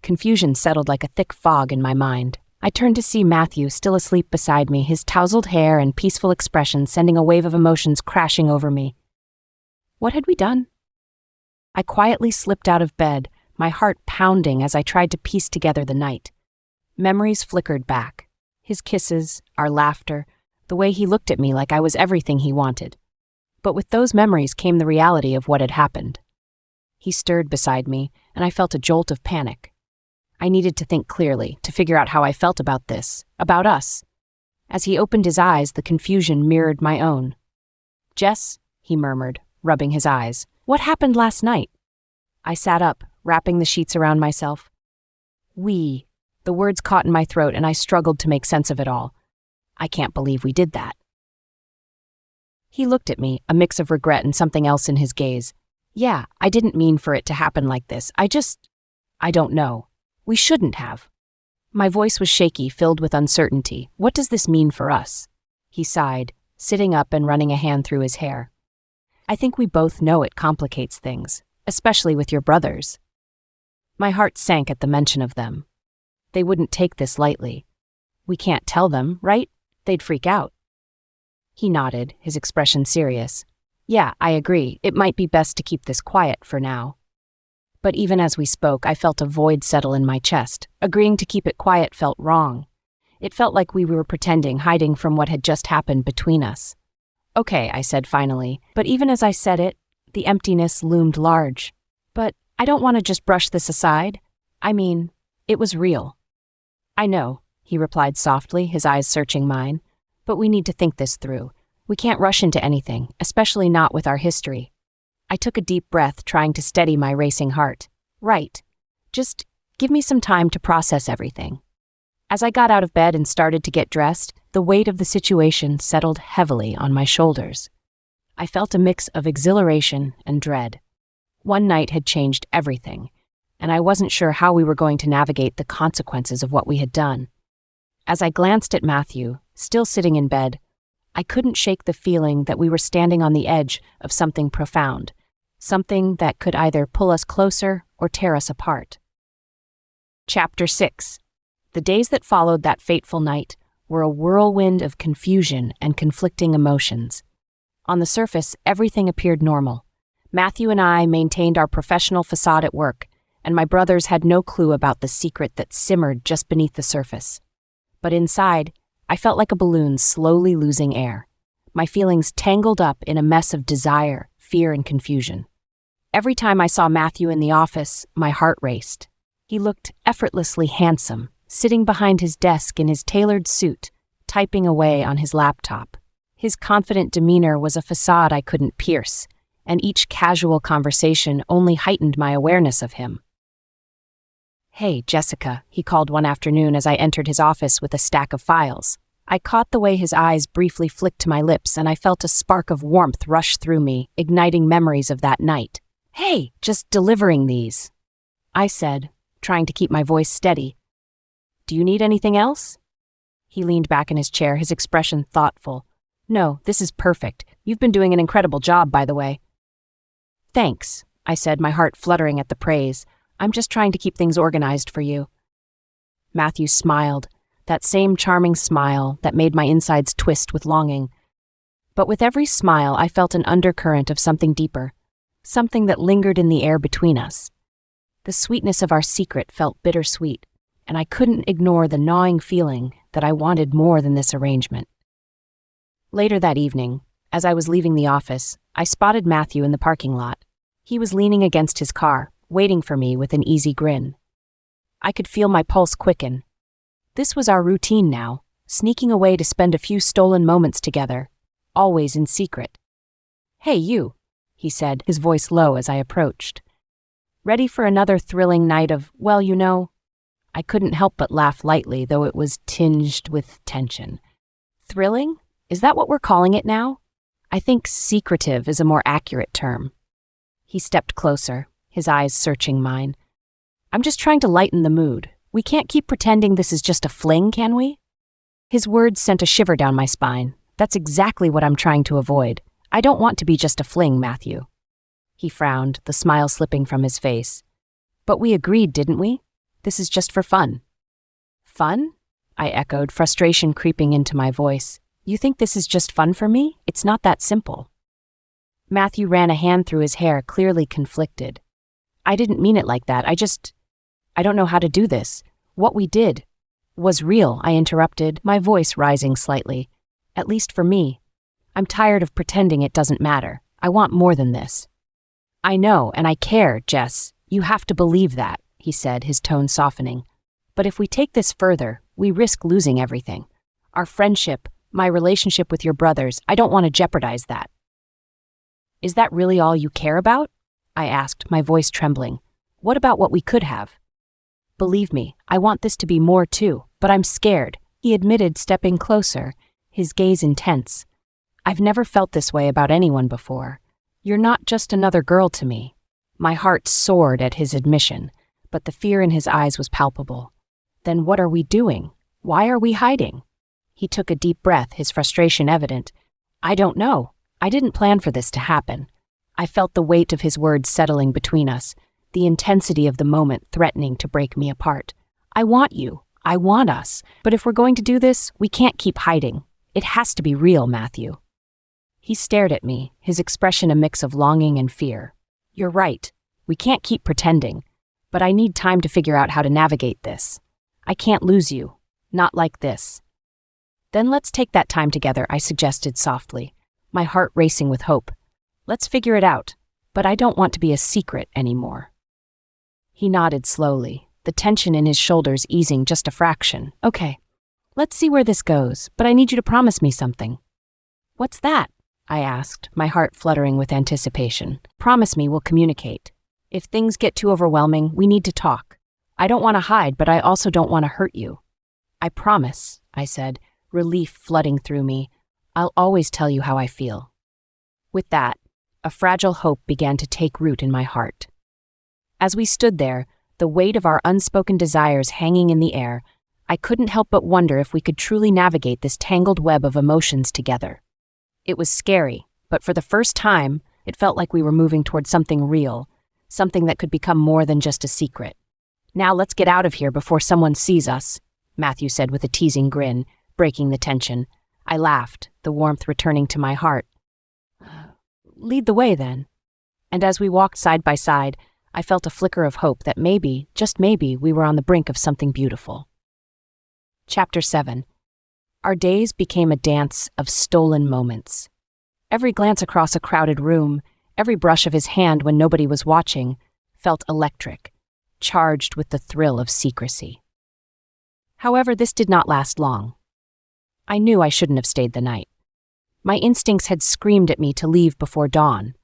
confusion settled like a thick fog in my mind. I turned to see Matthew still asleep beside me, his tousled hair and peaceful expression sending a wave of emotions crashing over me. What had we done? I quietly slipped out of bed, my heart pounding as I tried to piece together the night. Memories flickered back. His kisses, our laughter, the way he looked at me like I was everything he wanted. But with those memories came the reality of what had happened. He stirred beside me, and I felt a jolt of panic. I needed to think clearly, to figure out how I felt about this, about us. As he opened his eyes, the confusion mirrored my own. "Jess," he murmured, rubbing his eyes, "what happened last night?" I sat up, wrapping the sheets around myself. "We." The words caught in my throat, and I struggled to make sense of it all. "I can't believe we did that." He looked at me, a mix of regret and something else in his gaze. "Yeah, I didn't mean for it to happen like this. I don't know. We shouldn't have." My voice was shaky, filled with uncertainty. "What does this mean for us?" He sighed, sitting up and running a hand through his hair. "I think we both know it complicates things, especially with your brothers." My heart sank at the mention of them. They wouldn't take this lightly. "We can't tell them, right? They'd freak out." He nodded, his expression serious. "Yeah, I agree. It might be best to keep this quiet for now." But even as we spoke, I felt a void settle in my chest. Agreeing to keep it quiet felt wrong. It felt like we were pretending, hiding from what had just happened between us. "Okay," I said finally, but even as I said it, the emptiness loomed large. "But I don't want to just brush this aside. I mean, it was real." "I know," he replied softly, his eyes searching mine. "But we need to think this through. We can't rush into anything, especially not with our history." I took a deep breath, trying to steady my racing heart. "Right. Just give me some time to process everything." As I got out of bed and started to get dressed, the weight of the situation settled heavily on my shoulders. I felt a mix of exhilaration and dread. One night had changed everything, and I wasn't sure how we were going to navigate the consequences of what we had done. As I glanced at Matthew, still sitting in bed, I couldn't shake the feeling that we were standing on the edge of something profound, something that could either pull us closer or tear us apart. Chapter 6. The days that followed that fateful night were a whirlwind of confusion and conflicting emotions. On the surface, everything appeared normal. Matthew and I maintained our professional facade at work, and my brothers had no clue about the secret that simmered just beneath the surface. But inside, I felt like a balloon slowly losing air, my feelings tangled up in a mess of desire, fear, and confusion. Every time I saw Matthew in the office, my heart raced. He looked effortlessly handsome, sitting behind his desk in his tailored suit, typing away on his laptop. His confident demeanor was a facade I couldn't pierce, and each casual conversation only heightened my awareness of him. "Hey, Jessica," he called one afternoon as I entered his office with a stack of files. I caught the way his eyes briefly flicked to my lips, and I felt a spark of warmth rush through me, igniting memories of that night. "Hey, just delivering these," I said, trying to keep my voice steady. "Do you need anything else?" He leaned back in his chair, his expression thoughtful. "No, this is perfect. You've been doing an incredible job, by the way." "Thanks," I said, my heart fluttering at the praise. "I'm just trying to keep things organized for you." Matthew smiled, that same charming smile that made my insides twist with longing. But with every smile, I felt an undercurrent of something deeper, something that lingered in the air between us. The sweetness of our secret felt bittersweet, and I couldn't ignore the gnawing feeling that I wanted more than this arrangement. Later that evening, as I was leaving the office, I spotted Matthew in the parking lot. He was leaning against his car, waiting for me with an easy grin. I could feel my pulse quicken. This was our routine now, sneaking away to spend a few stolen moments together, always in secret. "Hey, you," he said, his voice low as I approached. "Ready for another thrilling night of, well, you know?" I couldn't help but laugh lightly, though it was tinged with tension. "Thrilling? Is that what we're calling it now?" I think secretive is a more accurate term. He stepped closer, his eyes searching mine. "I'm just trying to lighten the mood. We can't keep pretending this is just a fling, can we?" His words sent a shiver down my spine. That's exactly what I'm trying to avoid. I don't want to be just a fling, Matthew. He frowned, the smile slipping from his face. "But we agreed, didn't we? This is just for fun." "Fun?" I echoed, frustration creeping into my voice. "You think this is just fun for me? It's not that simple." Matthew ran a hand through his hair, clearly conflicted. I didn't mean it like that. I don't know how to do this. What we did was real, I interrupted, my voice rising slightly. At least for me. I'm tired of pretending it doesn't matter. I want more than this. I know, and I care, Jess. You have to believe that, he said, his tone softening. But if we take this further, we risk losing everything. Our friendship, my relationship with your brothers, I don't want to jeopardize that. Is that really all you care about? I asked, my voice trembling. What about what we could have? Believe me, I want this to be more too, but I'm scared, he admitted, stepping closer, his gaze intense. I've never felt this way about anyone before. You're not just another girl to me. My heart soared at his admission, but the fear in his eyes was palpable. Then what are we doing? Why are we hiding? He took a deep breath, his frustration evident. I don't know. I didn't plan for this to happen. I felt the weight of his words settling between us, the intensity of the moment threatening to break me apart. I want you. I want us. But if we're going to do this, we can't keep hiding. It has to be real, Matthew. He stared at me, his expression a mix of longing and fear. You're right. We can't keep pretending. But I need time to figure out how to navigate this. I can't lose you. Not like this. Then let's take that time together, I suggested softly, my heart racing with hope. Let's figure it out. But I don't want to be a secret anymore. He nodded slowly, the tension in his shoulders easing just a fraction. Okay, let's see where this goes, but I need you to promise me something. What's that? I asked, my heart fluttering with anticipation. Promise me we'll communicate. If things get too overwhelming, we need to talk. I don't want to hide, but I also don't want to hurt you. I promise, I said, relief flooding through me. I'll always tell you how I feel. With that, a fragile hope began to take root in my heart. As we stood there, the weight of our unspoken desires hanging in the air, I couldn't help but wonder if we could truly navigate this tangled web of emotions together. It was scary, but for the first time, it felt like we were moving toward something real, something that could become more than just a secret. Now let's get out of here before someone sees us, Matthew said with a teasing grin, breaking the tension. I laughed, the warmth returning to my heart. Lead the way, then. And as we walked side by side, I felt a flicker of hope that maybe, just maybe, we were on the brink of something beautiful. Chapter 7. Our days became a dance of stolen moments. Every glance across a crowded room, every brush of his hand when nobody was watching, felt electric, charged with the thrill of secrecy. However, this did not last long. I knew I shouldn't have stayed the night. My instincts had screamed at me to leave before dawn.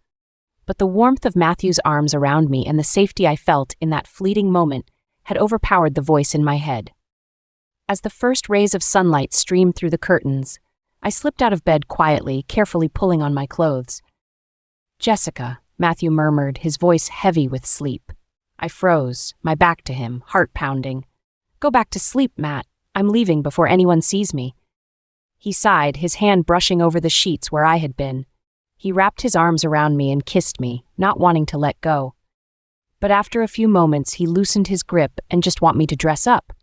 But the warmth of Matthew's arms around me and the safety I felt in that fleeting moment had overpowered the voice in my head. As the first rays of sunlight streamed through the curtains, I slipped out of bed quietly, carefully pulling on my clothes. Jessica, Matthew murmured, his voice heavy with sleep. I froze, my back to him, heart pounding. Go back to sleep, Matt. I'm leaving before anyone sees me. He sighed, his hand brushing over the sheets where I had been. He wrapped his arms around me and kissed me, not wanting to let go. But after a few moments, he loosened his grip and just wanted me to dress up.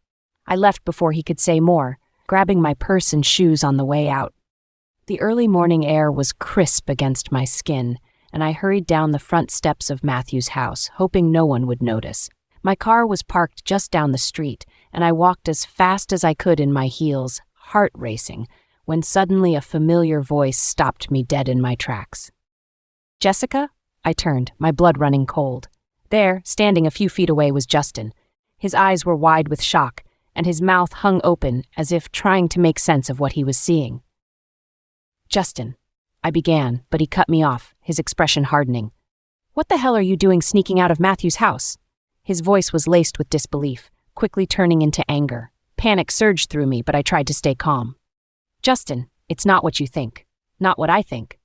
I left before he could say more, grabbing my purse and shoes on the way out. The early morning air was crisp against my skin, and I hurried down the front steps of Matthew's house, hoping no one would notice. My car was parked just down the street, and I walked as fast as I could in my heels, heart racing, when suddenly a familiar voice stopped me dead in my tracks. Jessica? I turned, my blood running cold. There, standing a few feet away, was Justin. His eyes were wide with shock, and his mouth hung open as if trying to make sense of what he was seeing. Justin, I began, but he cut me off, his expression hardening. What the hell are you doing sneaking out of Matthew's house? His voice was laced with disbelief, quickly turning into anger. Panic surged through me, but I tried to stay calm. Justin, it's not what you think. Not what I think.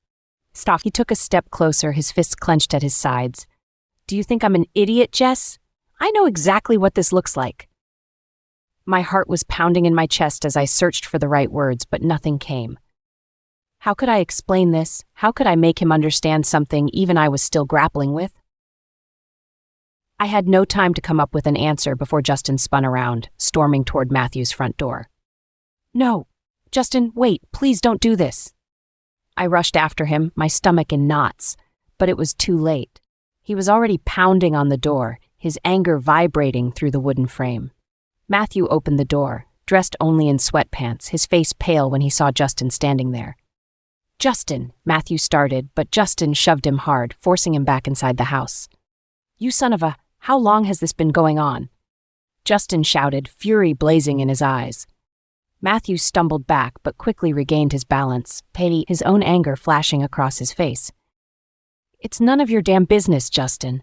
Stop. He took a step closer, his fists clenched at his sides. Do you think I'm an idiot, Jess? I know exactly what this looks like. My heart was pounding in my chest as I searched for the right words, but nothing came. How could I explain this? How could I make him understand something even I was still grappling with? I had no time to come up with an answer before Justin spun around, storming toward Matthew's front door. No, Justin, wait, please don't do this. I rushed after him, my stomach in knots, but it was too late. He was already pounding on the door, his anger vibrating through the wooden frame. Matthew opened the door, dressed only in sweatpants, his face pale when he saw Justin standing there. "Justin," Matthew started, but Justin shoved him hard, forcing him back inside the house. "You son of a, how long has this been going on?" Justin shouted, fury blazing in his eyes. Matthew stumbled back but quickly regained his balance, his own anger flashing across his face. "It's none of your damn business, Justin.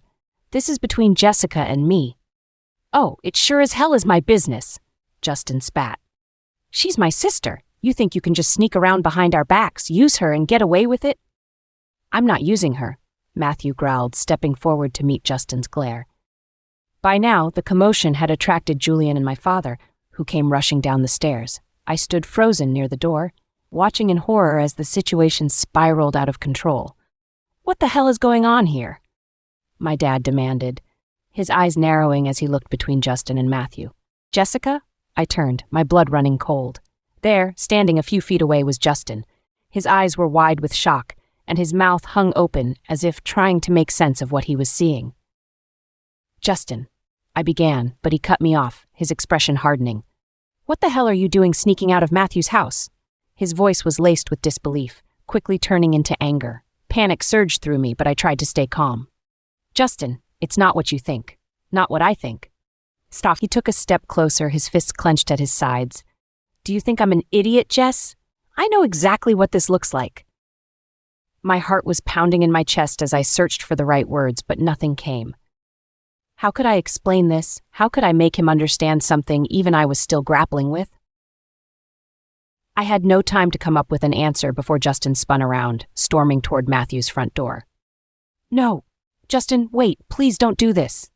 This is between Jessica and me." "Oh, it sure as hell is my business," Justin spat. "She's my sister. You think you can just sneak around behind our backs, use her, and get away with it?" "I'm not using her," Matthew growled, stepping forward to meet Justin's glare. By now, the commotion had attracted Julian and my father, who came rushing down the stairs. I stood frozen near the door, watching in horror as the situation spiraled out of control. "What the hell is going on here?" my dad demanded, his eyes narrowing as he looked between Justin and Matthew. "Jessica?" I turned, my blood running cold. There, standing a few feet away, was Justin. His eyes were wide with shock, and his mouth hung open as if trying to make sense of what he was seeing. "Justin," I began, but he cut me off, his expression hardening. "What the hell are you doing sneaking out of Matthew's house?" His voice was laced with disbelief, quickly turning into anger. Panic surged through me, but I tried to stay calm. "Justin, it's not what you think. Not what I think." "Stop." He took a step closer, his fists clenched at his sides. "Do you think I'm an idiot, Jess? I know exactly what this looks like." My heart was pounding in my chest as I searched for the right words, but nothing came. How could I explain this? How could I make him understand something even I was still grappling with? I had no time to come up with an answer before Justin spun around, storming toward Matthew's front door. "No, Justin, wait, please don't do this."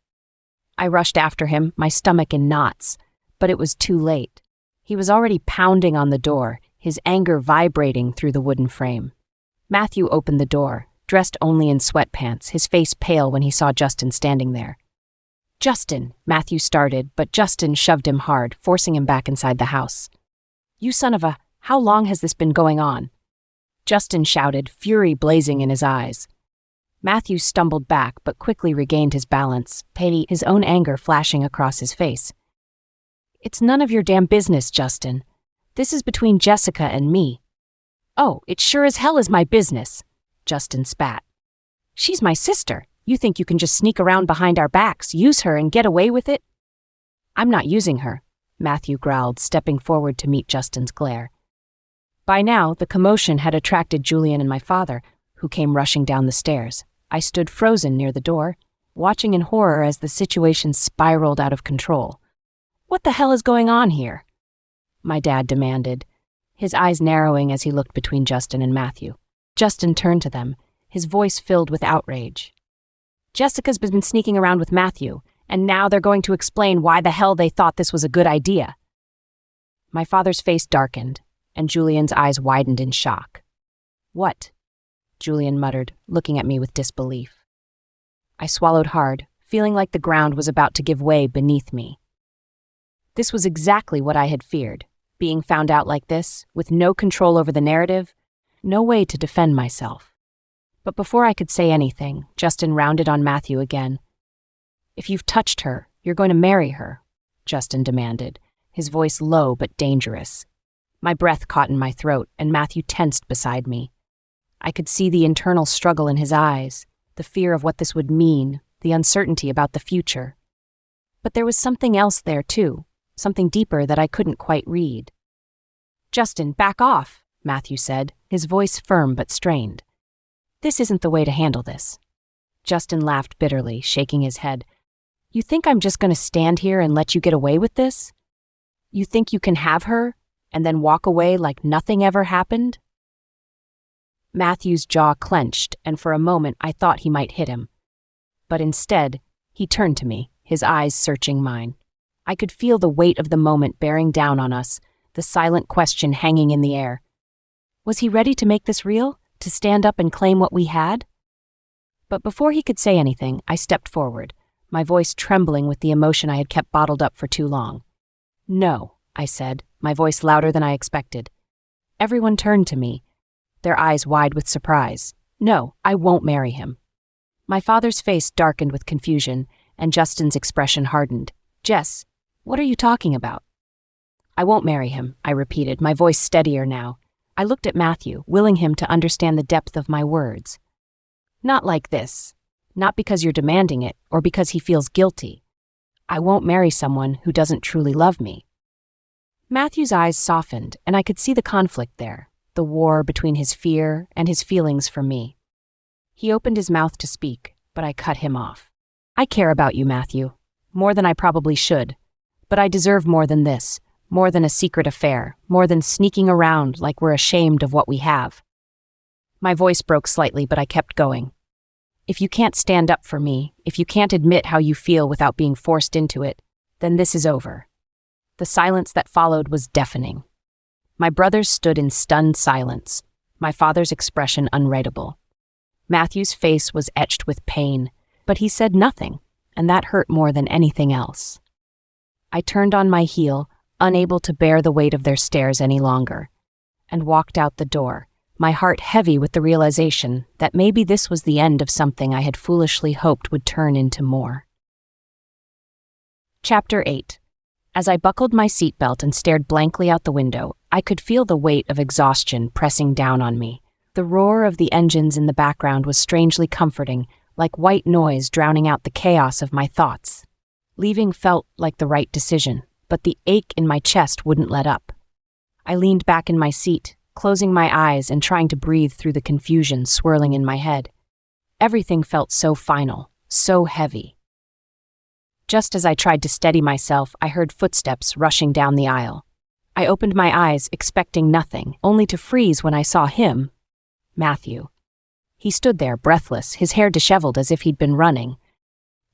I rushed after him, my stomach in knots, but it was too late. He was already pounding on the door, his anger vibrating through the wooden frame. Matthew opened the door, dressed only in sweatpants, his face pale when he saw Justin standing there. "Justin," Matthew started, but Justin shoved him hard, forcing him back inside the house. "You son of a, how long has this been going on?" Justin shouted, fury blazing in his eyes. Matthew stumbled back but quickly regained his balance, his own anger flashing across his face. "It's none of your damn business, Justin. This is between Jessica and me." "Oh, it sure as hell is my business," Justin spat. "She's my sister. You think you can just sneak around behind our backs, use her, and get away with it?" "I'm not using her," Matthew growled, stepping forward to meet Justin's glare. By now, the commotion had attracted Julian and my father, who came rushing down the stairs. I stood frozen near the door, watching in horror as the situation spiraled out of control. "What the hell is going on here?" my dad demanded, his eyes narrowing as he looked between Justin and Matthew. Justin turned to them, his voice filled with outrage. "Jessica's been sneaking around with Matthew, and now they're going to explain why the hell they thought this was a good idea." My father's face darkened, and Julian's eyes widened in shock. "What?" Julian muttered, looking at me with disbelief. I swallowed hard, feeling like the ground was about to give way beneath me. This was exactly what I had feared, being found out like this, with no control over the narrative, no way to defend myself. But before I could say anything, Justin rounded on Matthew again. "If you've touched her, you're going to marry her," Justin demanded, his voice low but dangerous. My breath caught in my throat, and Matthew tensed beside me. I could see the internal struggle in his eyes, the fear of what this would mean, the uncertainty about the future. But there was something else there, too, something deeper that I couldn't quite read. "Justin, back off," Matthew said, his voice firm but strained. "This isn't the way to handle this." Justin laughed bitterly, shaking his head. "You think I'm just going to stand here and let you get away with this? You think you can have her and then walk away like nothing ever happened?" Matthew's jaw clenched, and for a moment I thought he might hit him. But instead, he turned to me, his eyes searching mine. I could feel the weight of the moment bearing down on us, the silent question hanging in the air. Was he ready to make this real, to stand up and claim what we had? But before he could say anything, I stepped forward, my voice trembling with the emotion I had kept bottled up for too long. "No," I said, my voice louder than I expected. Everyone turned to me, their eyes wide with surprise. "No, I won't marry him." My father's face darkened with confusion, and Justin's expression hardened. Jess, what are you talking about? I won't marry him, I repeated, my voice steadier now. I looked at Matthew, willing him to understand the depth of my words. Not like this. Not because you're demanding it, or because he feels guilty. I won't marry someone who doesn't truly love me. Matthew's eyes softened, and I could see the conflict there, the war between his fear and his feelings for me. He opened his mouth to speak, but I cut him off. I care about you, Matthew, more than I probably should, but I deserve more than this, more than a secret affair, more than sneaking around like we're ashamed of what we have. My voice broke slightly, but I kept going. If you can't stand up for me, if you can't admit how you feel without being forced into it, then this is over. The silence that followed was deafening. My brothers stood in stunned silence, my father's expression unreadable. Matthew's face was etched with pain, but he said nothing, and that hurt more than anything else. I turned on my heel, unable to bear the weight of their stares any longer, and walked out the door, my heart heavy with the realization that maybe this was the end of something I had foolishly hoped would turn into more. Chapter 8. As I buckled my seatbelt and stared blankly out the window, I could feel the weight of exhaustion pressing down on me. The roar of the engines in the background was strangely comforting, like white noise drowning out the chaos of my thoughts. Leaving felt like the right decision, but the ache in my chest wouldn't let up. I leaned back in my seat, closing my eyes and trying to breathe through the confusion swirling in my head. Everything felt so final, so heavy. Just as I tried to steady myself, I heard footsteps rushing down the aisle. I opened my eyes, expecting nothing, only to freeze when I saw him, Matthew. He stood there, breathless, his hair disheveled as if he'd been running.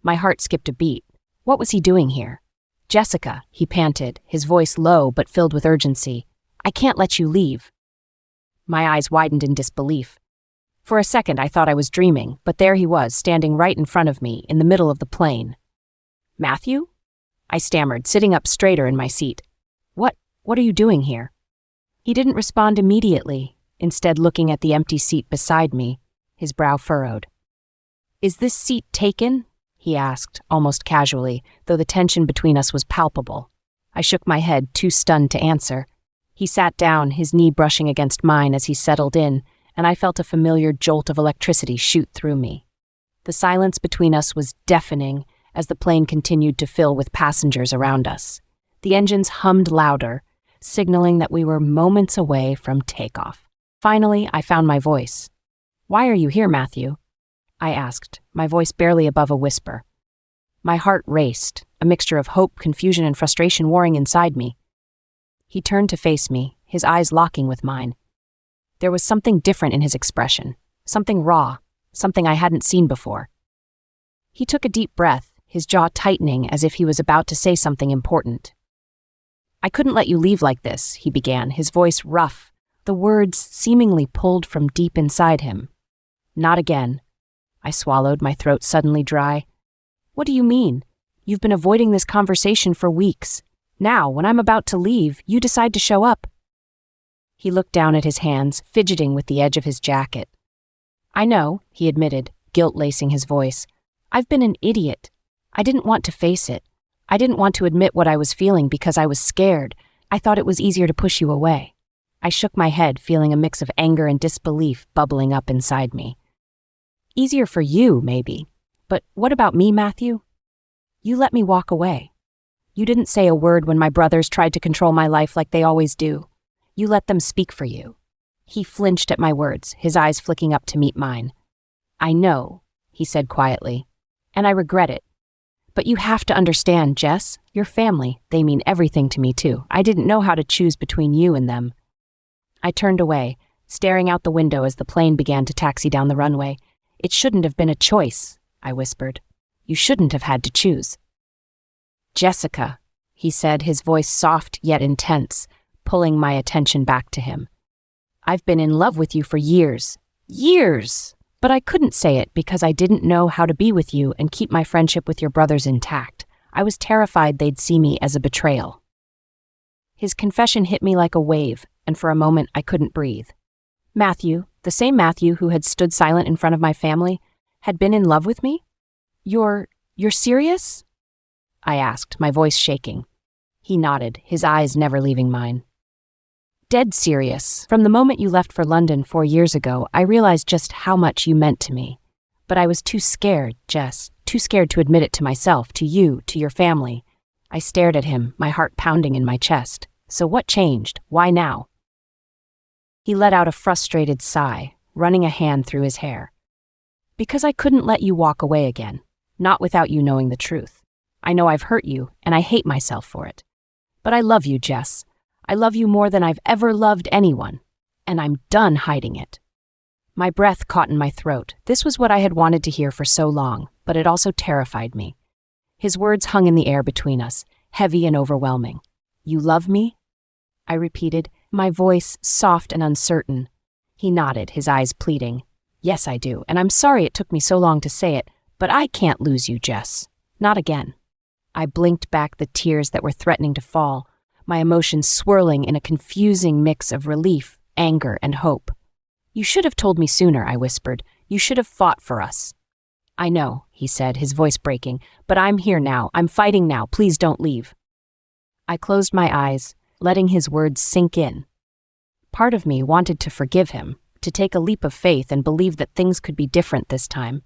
My heart skipped a beat. What was he doing here? Jessica, he panted, his voice low but filled with urgency. I can't let you leave. My eyes widened in disbelief. For a second I thought I was dreaming, but there he was, standing right in front of me, in the middle of the plane. Matthew? I stammered, sitting up straighter in my seat. What are you doing here? He didn't respond immediately, instead looking at the empty seat beside me, his brow furrowed. Is this seat taken? He asked, almost casually, though the tension between us was palpable. I shook my head, too stunned to answer. He sat down, his knee brushing against mine as he settled in, and I felt a familiar jolt of electricity shoot through me. The silence between us was deafening as the plane continued to fill with passengers around us. The engines hummed louder, signaling that we were moments away from takeoff. Finally, I found my voice. Why are you here, Matthew? I asked, my voice barely above a whisper. My heart raced, a mixture of hope, confusion, and frustration warring inside me. He turned to face me, his eyes locking with mine. There was something different in his expression, something raw, something I hadn't seen before. He took a deep breath, his jaw tightening as if he was about to say something important. I couldn't let you leave like this, he began, his voice rough, the words seemingly pulled from deep inside him. Not again. I swallowed, my throat suddenly dry. What do you mean? You've been avoiding this conversation for weeks. Now, when I'm about to leave, you decide to show up. He looked down at his hands, fidgeting with the edge of his jacket. I know, he admitted, guilt lacing his voice. I've been an idiot. I didn't want to face it. I didn't want to admit what I was feeling because I was scared. I thought it was easier to push you away. I shook my head, feeling a mix of anger and disbelief bubbling up inside me. Easier for you, maybe. But what about me, Matthew? You let me walk away. You didn't say a word when my brothers tried to control my life like they always do. You let them speak for you. He flinched at my words, his eyes flicking up to meet mine. I know, he said quietly, and I regret it. But you have to understand, Jess, your family, they mean everything to me too. I didn't know how to choose between you and them. I turned away, staring out the window as the plane began to taxi down the runway. It shouldn't have been a choice, I whispered. You shouldn't have had to choose. Jessica, he said, his voice soft yet intense, pulling my attention back to him. I've been in love with you for years. Years! But I couldn't say it because I didn't know how to be with you and keep my friendship with your brothers intact. I was terrified they'd see me as a betrayal. His confession hit me like a wave, and for a moment I couldn't breathe. Matthew, the same Matthew who had stood silent in front of my family, Had been in love with me? You're serious? I asked, my voice shaking. He nodded, his eyes never leaving mine. Dead serious. From the moment you left for London 4 years ago, I realized just how much you meant to me. But I was too scared, Jess. Too scared to admit it to myself, to you, to your family. I stared at him, my heart pounding in my chest. So what changed? Why now? He let out a frustrated sigh, running a hand through his hair. Because I couldn't let you walk away again. Not without you knowing the truth. I know I've hurt you, and I hate myself for it. But I love you, Jess. I love you more than I've ever loved anyone. And I'm done hiding it. My breath caught in my throat. This was what I had wanted to hear for so long, but it also terrified me. His words hung in the air between us, heavy and overwhelming. You love me? I repeated, my voice soft and uncertain. He nodded, his eyes pleading. Yes, I do, and I'm sorry it took me so long to say it, but I can't lose you, Jess. Not again. I blinked back the tears that were threatening to fall, my emotions swirling in a confusing mix of relief, anger, and hope. You should have told me sooner, I whispered. You should have fought for us. I know, he said, his voice breaking, but I'm here now. I'm fighting now. Please don't leave. I closed my eyes, letting his words sink in. Part of me wanted to forgive him, to take a leap of faith and believe that things could be different this time.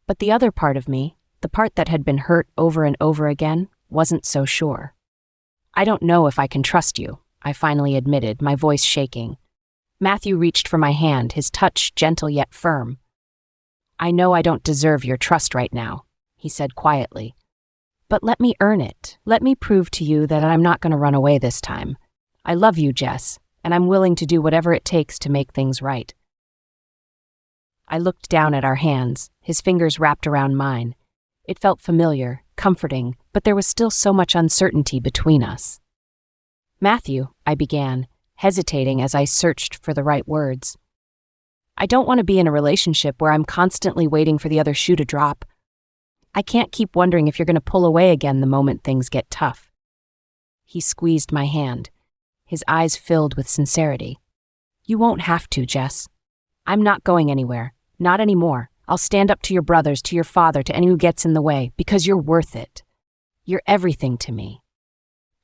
But the other part of me, the part that had been hurt over and over again, wasn't so sure. I don't know if I can trust you, I finally admitted, my voice shaking. Matthew reached for my hand, his touch gentle yet firm. I know I don't deserve your trust right now, he said quietly. But let me earn it. Let me prove to you that I'm not going to run away this time. I love you, Jess, and I'm willing to do whatever it takes to make things right. I looked down at our hands, his fingers wrapped around mine. It felt familiar, comforting, but there was still so much uncertainty between us. Matthew, I began, hesitating as I searched for the right words. I don't want to be in a relationship where I'm constantly waiting for the other shoe to drop. I can't keep wondering if you're going to pull away again the moment things get tough. He squeezed my hand, his eyes filled with sincerity. You won't have to, Jess. I'm not going anywhere. Not anymore. I'll stand up to your brothers, to your father, to anyone who gets in the way, because you're worth it. You're everything to me.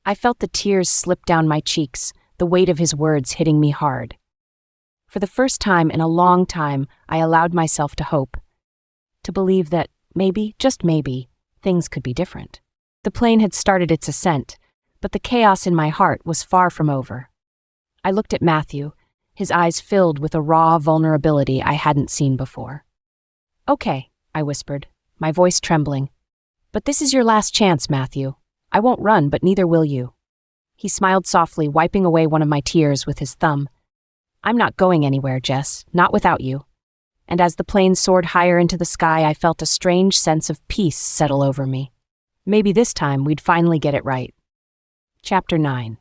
I felt the tears slip down my cheeks, the weight of his words hitting me hard. For the first time in a long time, I allowed myself to hope, to believe that maybe, just maybe, things could be different. The plane had started its ascent, but the chaos in my heart was far from over. I looked at Matthew, his eyes filled with a raw vulnerability I hadn't seen before. Okay, I whispered, my voice trembling. But this is your last chance, Matthew. I won't run, but neither will you. He smiled softly, wiping away one of my tears with his thumb. I'm not going anywhere, Jess, not without you. And as the plane soared higher into the sky, I felt a strange sense of peace settle over me. Maybe this time we'd finally get it right. Chapter 9.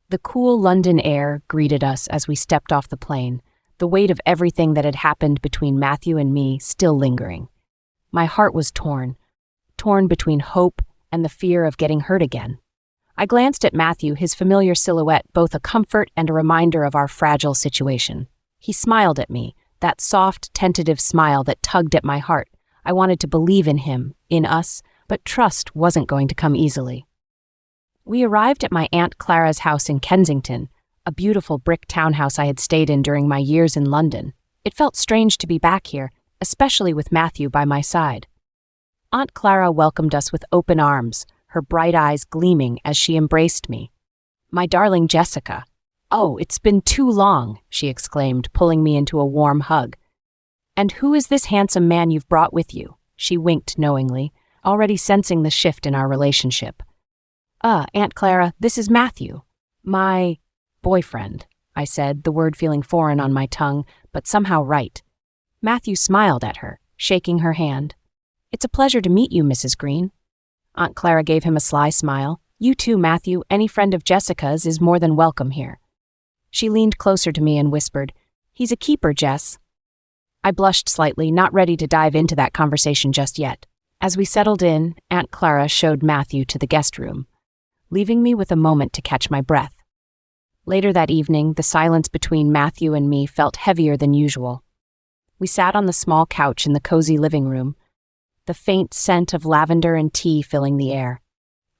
The cool London air greeted us as we stepped off the plane, the weight of everything that had happened between Matthew and me still lingering. My heart was torn between hope and the fear of getting hurt again. I glanced at Matthew, his familiar silhouette, both a comfort and a reminder of our fragile situation. He smiled at me, that soft, tentative smile that tugged at my heart. I wanted to believe in him, in us, but trust wasn't going to come easily. We arrived at my Aunt Clara's house in Kensington, a beautiful brick townhouse I had stayed in during my years in London. It felt strange to be back here, especially with Matthew by my side. Aunt Clara welcomed us with open arms, her bright eyes gleaming as she embraced me. My darling Jessica. Oh, it's been too long, she exclaimed, pulling me into a warm hug. And who is this handsome man you've brought with you? She winked knowingly, already sensing the shift in our relationship. Aunt Clara, this is Matthew. My boyfriend, I said, the word feeling foreign on my tongue, but somehow right. Matthew smiled at her, shaking her hand. It's a pleasure to meet you, Mrs. Green. Aunt Clara gave him a sly smile. You too, Matthew. Any friend of Jessica's is more than welcome here. She leaned closer to me and whispered, He's a keeper, Jess. I blushed slightly, not ready to dive into that conversation just yet. As we settled in, Aunt Clara showed Matthew to the guest room, leaving me with a moment to catch my breath. Later that evening, the silence between Matthew and me felt heavier than usual. We sat on the small couch in the cozy living room, the faint scent of lavender and tea filling the air.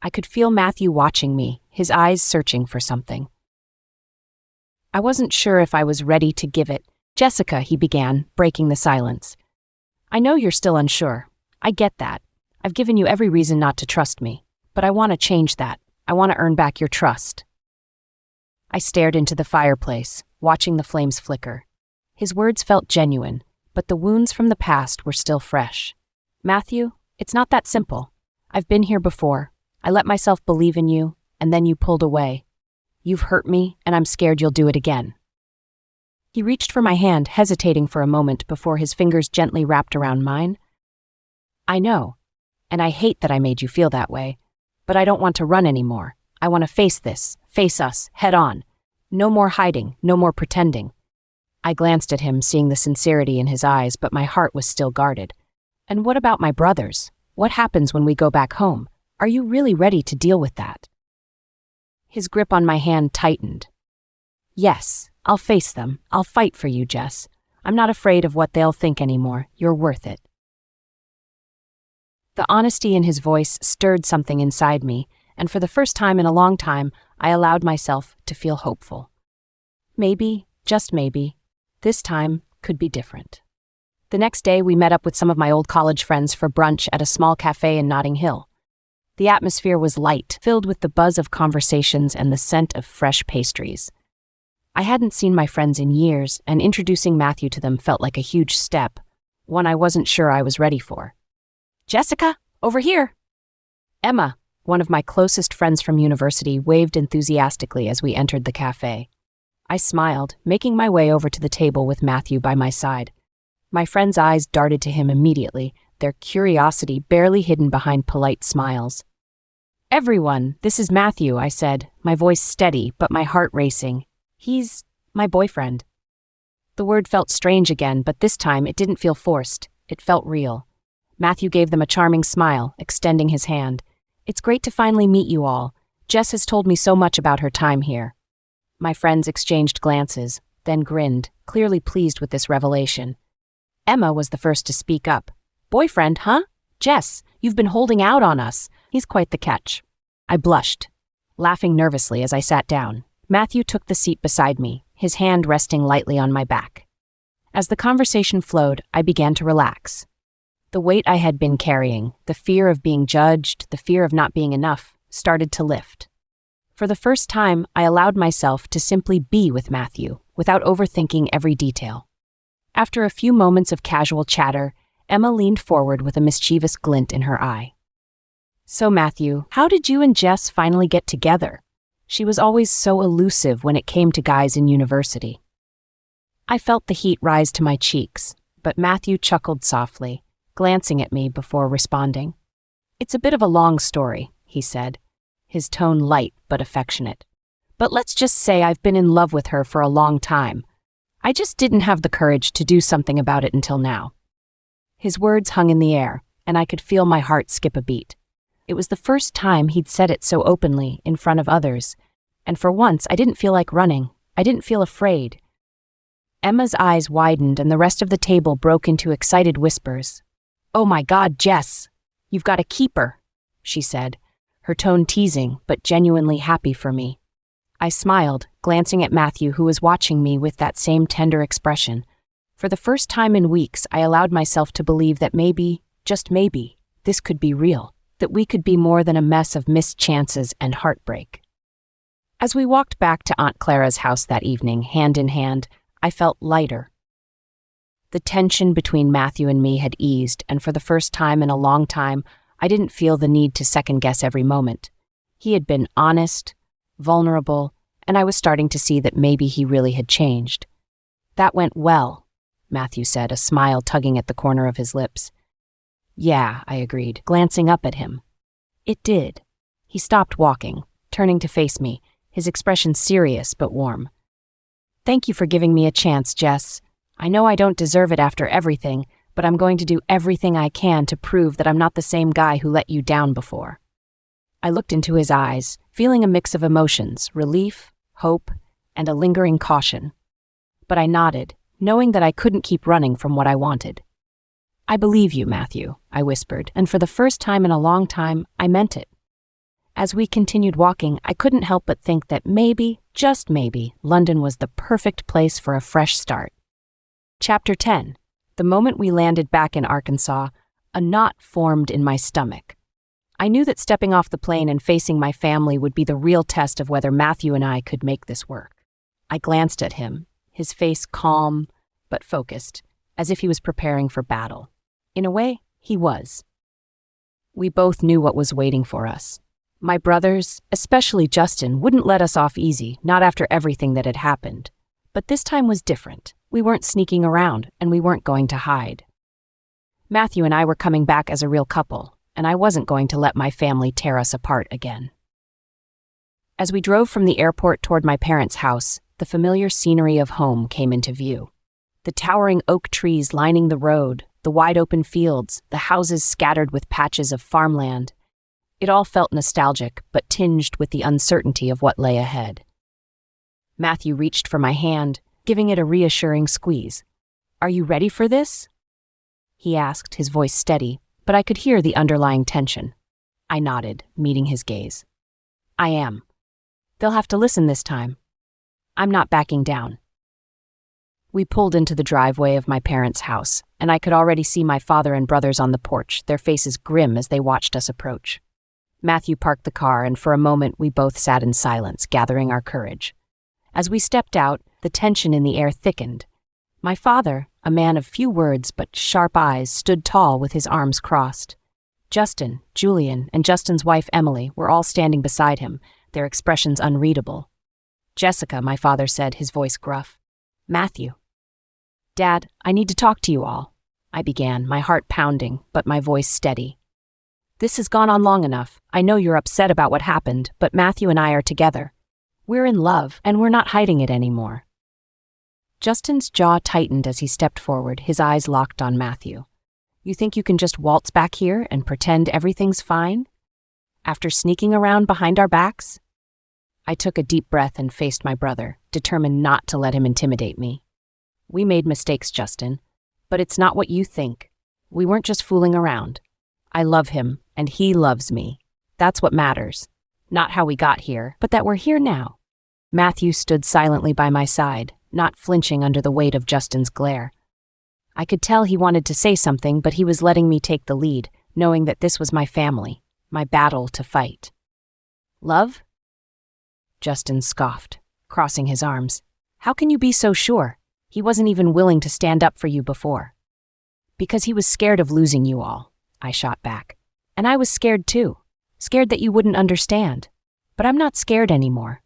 I could feel Matthew watching me, his eyes searching for something. I wasn't sure if I was ready to give it. "Jessica," he began, breaking the silence. "I know you're still unsure. I get that. I've given you every reason not to trust me. But I want to change that. I want to earn back your trust." I stared into the fireplace, watching the flames flicker. His words felt genuine, but the wounds from the past were still fresh. "Matthew, it's not that simple. I've been here before. I let myself believe in you, and then you pulled away. You've hurt me, and I'm scared you'll do it again." He reached for my hand, hesitating for a moment before his fingers gently wrapped around mine. "I know, and I hate that I made you feel that way, but I don't want to run anymore. I want to face this, face us, head on. No more hiding, no more pretending." I glanced at him, seeing the sincerity in his eyes, but my heart was still guarded. "And what about my brothers? What happens when we go back home? Are you really ready to deal with that?" His grip on my hand tightened. "Yes, I'll face them. I'll fight for you, Jess. I'm not afraid of what they'll think anymore. You're worth it." The honesty in his voice stirred something inside me, and for the first time in a long time, I allowed myself to feel hopeful. Maybe, just maybe, this time could be different. The next day, we met up with some of my old college friends for brunch at a small cafe in Notting Hill. The atmosphere was light, filled with the buzz of conversations and the scent of fresh pastries. I hadn't seen my friends in years, and introducing Matthew to them felt like a huge step, one I wasn't sure I was ready for. "Jessica, over here!" Emma, one of my closest friends from university, waved enthusiastically as we entered the cafe. I smiled, making my way over to the table with Matthew by my side. My friend's eyes darted to him immediately, their curiosity barely hidden behind polite smiles. "Everyone, this is Matthew," I said, my voice steady but my heart racing. "He's my boyfriend." The word felt strange again, but this time it didn't feel forced. It felt real. Matthew gave them a charming smile, extending his hand. "It's great to finally meet you all. Jess has told me so much about her time here." My friends exchanged glances, then grinned, clearly pleased with this revelation. Emma was the first to speak up. "Boyfriend, huh? Jess, you've been holding out on us. He's quite the catch." I blushed, laughing nervously as I sat down. Matthew took the seat beside me, his hand resting lightly on my back. As the conversation flowed, I began to relax. The weight I had been carrying, the fear of being judged, the fear of not being enough, started to lift. For the first time, I allowed myself to simply be with Matthew, without overthinking every detail. After a few moments of casual chatter, Emma leaned forward with a mischievous glint in her eye. "So, Matthew, how did you and Jess finally get together?" She was always so elusive when it came to guys in university. I felt the heat rise to my cheeks, but Matthew chuckled softly, glancing at me before responding. "It's a bit of a long story," he said, his tone light but affectionate. "But let's just say I've been in love with her for a long time. I just didn't have the courage to do something about it until now." His words hung in the air, and I could feel my heart skip a beat. It was the first time he'd said it so openly, in front of others, and for once I didn't feel like running. I didn't feel afraid. Emma's eyes widened and the rest of the table broke into excited whispers. "Oh my God, Jess! You've got a keeper," she said, her tone teasing but genuinely happy for me. I smiled, glancing at Matthew, who was watching me with that same tender expression. For the first time in weeks, I allowed myself to believe that maybe, just maybe, this could be real, that we could be more than a mess of missed chances and heartbreak. As we walked back to Aunt Clara's house that evening, hand in hand, I felt lighter. The tension between Matthew and me had eased, and for the first time in a long time, I didn't feel the need to second-guess every moment. He had been honest, vulnerable, and I was starting to see that maybe he really had changed. "That went well," Matthew said, a smile tugging at the corner of his lips. "Yeah," I agreed, glancing up at him. "It did." He stopped walking, turning to face me, his expression serious but warm. "Thank you for giving me a chance, Jess. I know I don't deserve it after everything, but I'm going to do everything I can to prove that I'm not the same guy who let you down before." I looked into his eyes, feeling a mix of emotions, relief, hope, and a lingering caution. But I nodded, knowing that I couldn't keep running from what I wanted. "I believe you, Matthew," I whispered, and for the first time in a long time, I meant it. As we continued walking, I couldn't help but think that maybe, just maybe, London was the perfect place for a fresh start. Chapter 10. The moment we landed back in Arkansas, a knot formed in my stomach. I knew that stepping off the plane and facing my family would be the real test of whether Matthew and I could make this work. I glanced at him, his face calm but focused, as if he was preparing for battle. In a way, he was. We both knew what was waiting for us. My brothers, especially Justin, wouldn't let us off easy, not after everything that had happened. But this time was different. We weren't sneaking around, and we weren't going to hide. Matthew and I were coming back as a real couple, and I wasn't going to let my family tear us apart again. As we drove from the airport toward my parents' house, the familiar scenery of home came into view. The towering oak trees lining the road, the wide open fields, the houses scattered with patches of farmland. It all felt nostalgic, but tinged with the uncertainty of what lay ahead. Matthew reached for my hand, giving it a reassuring squeeze. "Are you ready for this?" he asked, his voice steady, but I could hear the underlying tension. I nodded, meeting his gaze. "I am. They'll have to listen this time. I'm not backing down." We pulled into the driveway of my parents' house, and I could already see my father and brothers on the porch, their faces grim as they watched us approach. Matthew parked the car, and for a moment we both sat in silence, gathering our courage. As we stepped out, the tension in the air thickened. My father, a man of few words but sharp eyes, stood tall with his arms crossed. Justin, Julian, and Justin's wife Emily were all standing beside him, their expressions unreadable. "Jessica," my father said, his voice gruff. "Matthew." "Dad, I need to talk to you all," I began, my heart pounding, but my voice steady. "This has gone on long enough. I know you're upset about what happened, but Matthew and I are together. We're in love, and we're not hiding it anymore." Justin's jaw tightened as he stepped forward, his eyes locked on Matthew. "You think you can just waltz back here and pretend everything's fine? After sneaking around behind our backs?" I took a deep breath and faced my brother, determined not to let him intimidate me. "We made mistakes, Justin, but it's not what you think. We weren't just fooling around. I love him, and he loves me. That's what matters. Not how we got here, but that we're here now." Matthew stood silently by my side, not flinching under the weight of Justin's glare. I could tell he wanted to say something, but he was letting me take the lead, knowing that this was my family, my battle to fight. "Love?" Justin scoffed, crossing his arms. "How can you be so sure? He wasn't even willing to stand up for you before." "Because he was scared of losing you all," I shot back. "And I was scared too. Scared that you wouldn't understand. But I'm not scared anymore.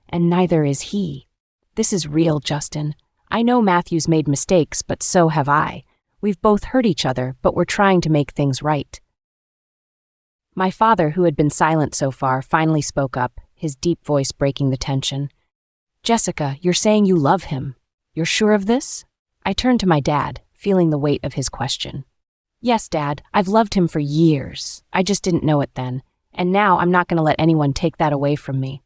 And neither is he. This is real, Justin. I know Matthew's made mistakes, but so have I. We've both hurt each other, but we're trying to make things right." My father, who had been silent so far, finally spoke up, his deep voice breaking the tension. "Jessica, you're saying you love him. You're sure of this?" I turned to my dad, feeling the weight of his question. "Yes, Dad, I've loved him for years. I just didn't know it then. And now I'm not going to let anyone take that away from me."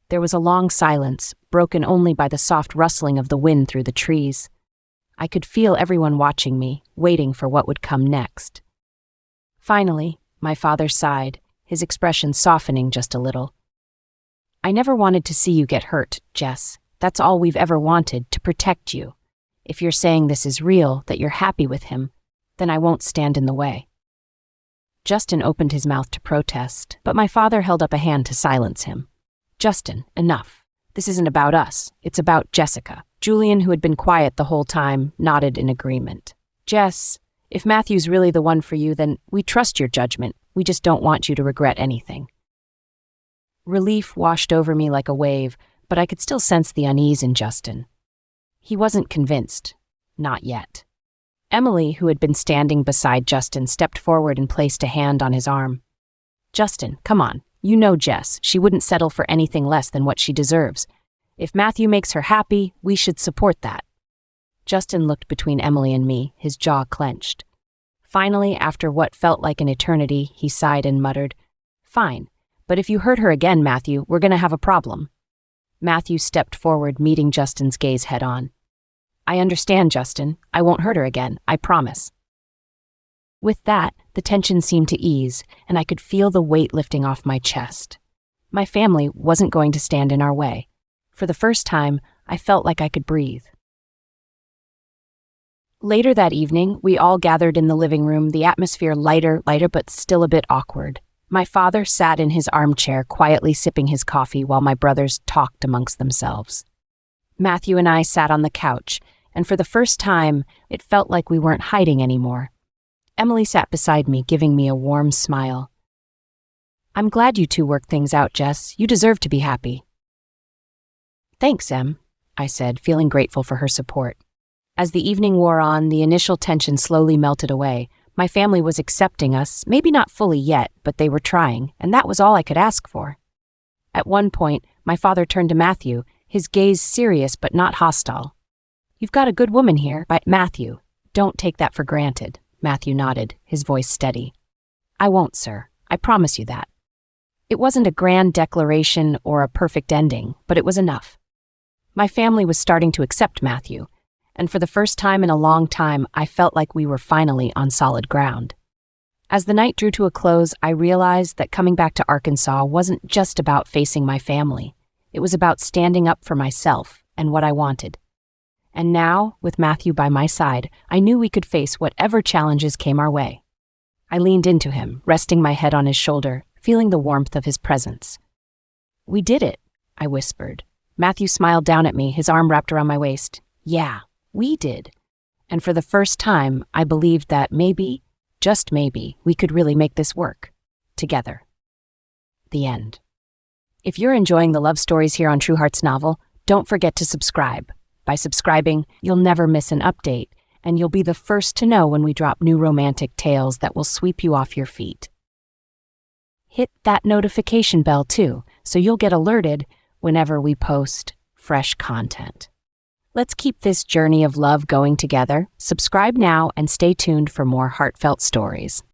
There was a long silence, broken only by the soft rustling of the wind through the trees. I could feel everyone watching me, waiting for what would come next. Finally, my father sighed, his expression softening just a little. "I never wanted to see you get hurt, Jess. That's all we've ever wanted, to protect you. If you're saying this is real, that you're happy with him, then I won't stand in the way." Justin opened his mouth to protest, but my father held up a hand to silence him. "Justin, enough. This isn't about us. It's about Jessica." Julian, who had been quiet the whole time, nodded in agreement. "Jess, if Matthew's really the one for you, then we trust your judgment. We just don't want you to regret anything." Relief washed over me like a wave, but I could still sense the unease in Justin. He wasn't convinced. Not yet. Emily, who had been standing beside Justin, stepped forward and placed a hand on his arm. "Justin, come on. You know Jess. She wouldn't settle for anything less than what she deserves. If Matthew makes her happy, we should support that." Justin looked between Emily and me, his jaw clenched. Finally, after what felt like an eternity, he sighed and muttered, "Fine, but if you hurt her again, Matthew, we're going to have a problem." Matthew stepped forward, meeting Justin's gaze head-on. I understand, Justin. I won't hurt her again, I promise. With that, the tension seemed to ease, and I could feel the weight lifting off my chest. My family wasn't going to stand in our way. For the first time, I felt like I could breathe. Later that evening, we all gathered in the living room, the atmosphere lighter, but still a bit awkward. My father sat in his armchair, quietly sipping his coffee while my brothers talked amongst themselves. Matthew and I sat on the couch, and for the first time, it felt like we weren't hiding anymore. Emily sat beside me, giving me a warm smile. I'm glad you two worked things out, Jess. You deserve to be happy. Thanks, Em, I said, feeling grateful for her support. As the evening wore on, the initial tension slowly melted away. My family was accepting us, maybe not fully yet, but they were trying, and that was all I could ask for. At one point, my father turned to Matthew, his gaze serious but not hostile. You've got a good woman here, but Matthew, don't take that for granted. Matthew nodded, his voice steady. I won't, sir. I promise you that. It wasn't a grand declaration or a perfect ending, but it was enough. My family was starting to accept Matthew, and for the first time in a long time, I felt like we were finally on solid ground. As the night drew to a close, I realized that coming back to Arkansas wasn't just about facing my family. It was about standing up for myself and what I wanted. And now, with Matthew by my side, I knew we could face whatever challenges came our way. I leaned into him, resting my head on his shoulder, feeling the warmth of his presence. We did it, I whispered. Matthew smiled down at me, his arm wrapped around my waist. Yeah, we did. And for the first time, I believed that maybe, just maybe, we could really make this work. Together. The end. If you're enjoying the love stories here on True Hearts Novel, don't forget to subscribe. By subscribing, you'll never miss an update, and you'll be the first to know when we drop new romantic tales that will sweep you off your feet. Hit that notification bell too, so you'll get alerted whenever we post fresh content. Let's keep this journey of love going together. Subscribe now and stay tuned for more heartfelt stories.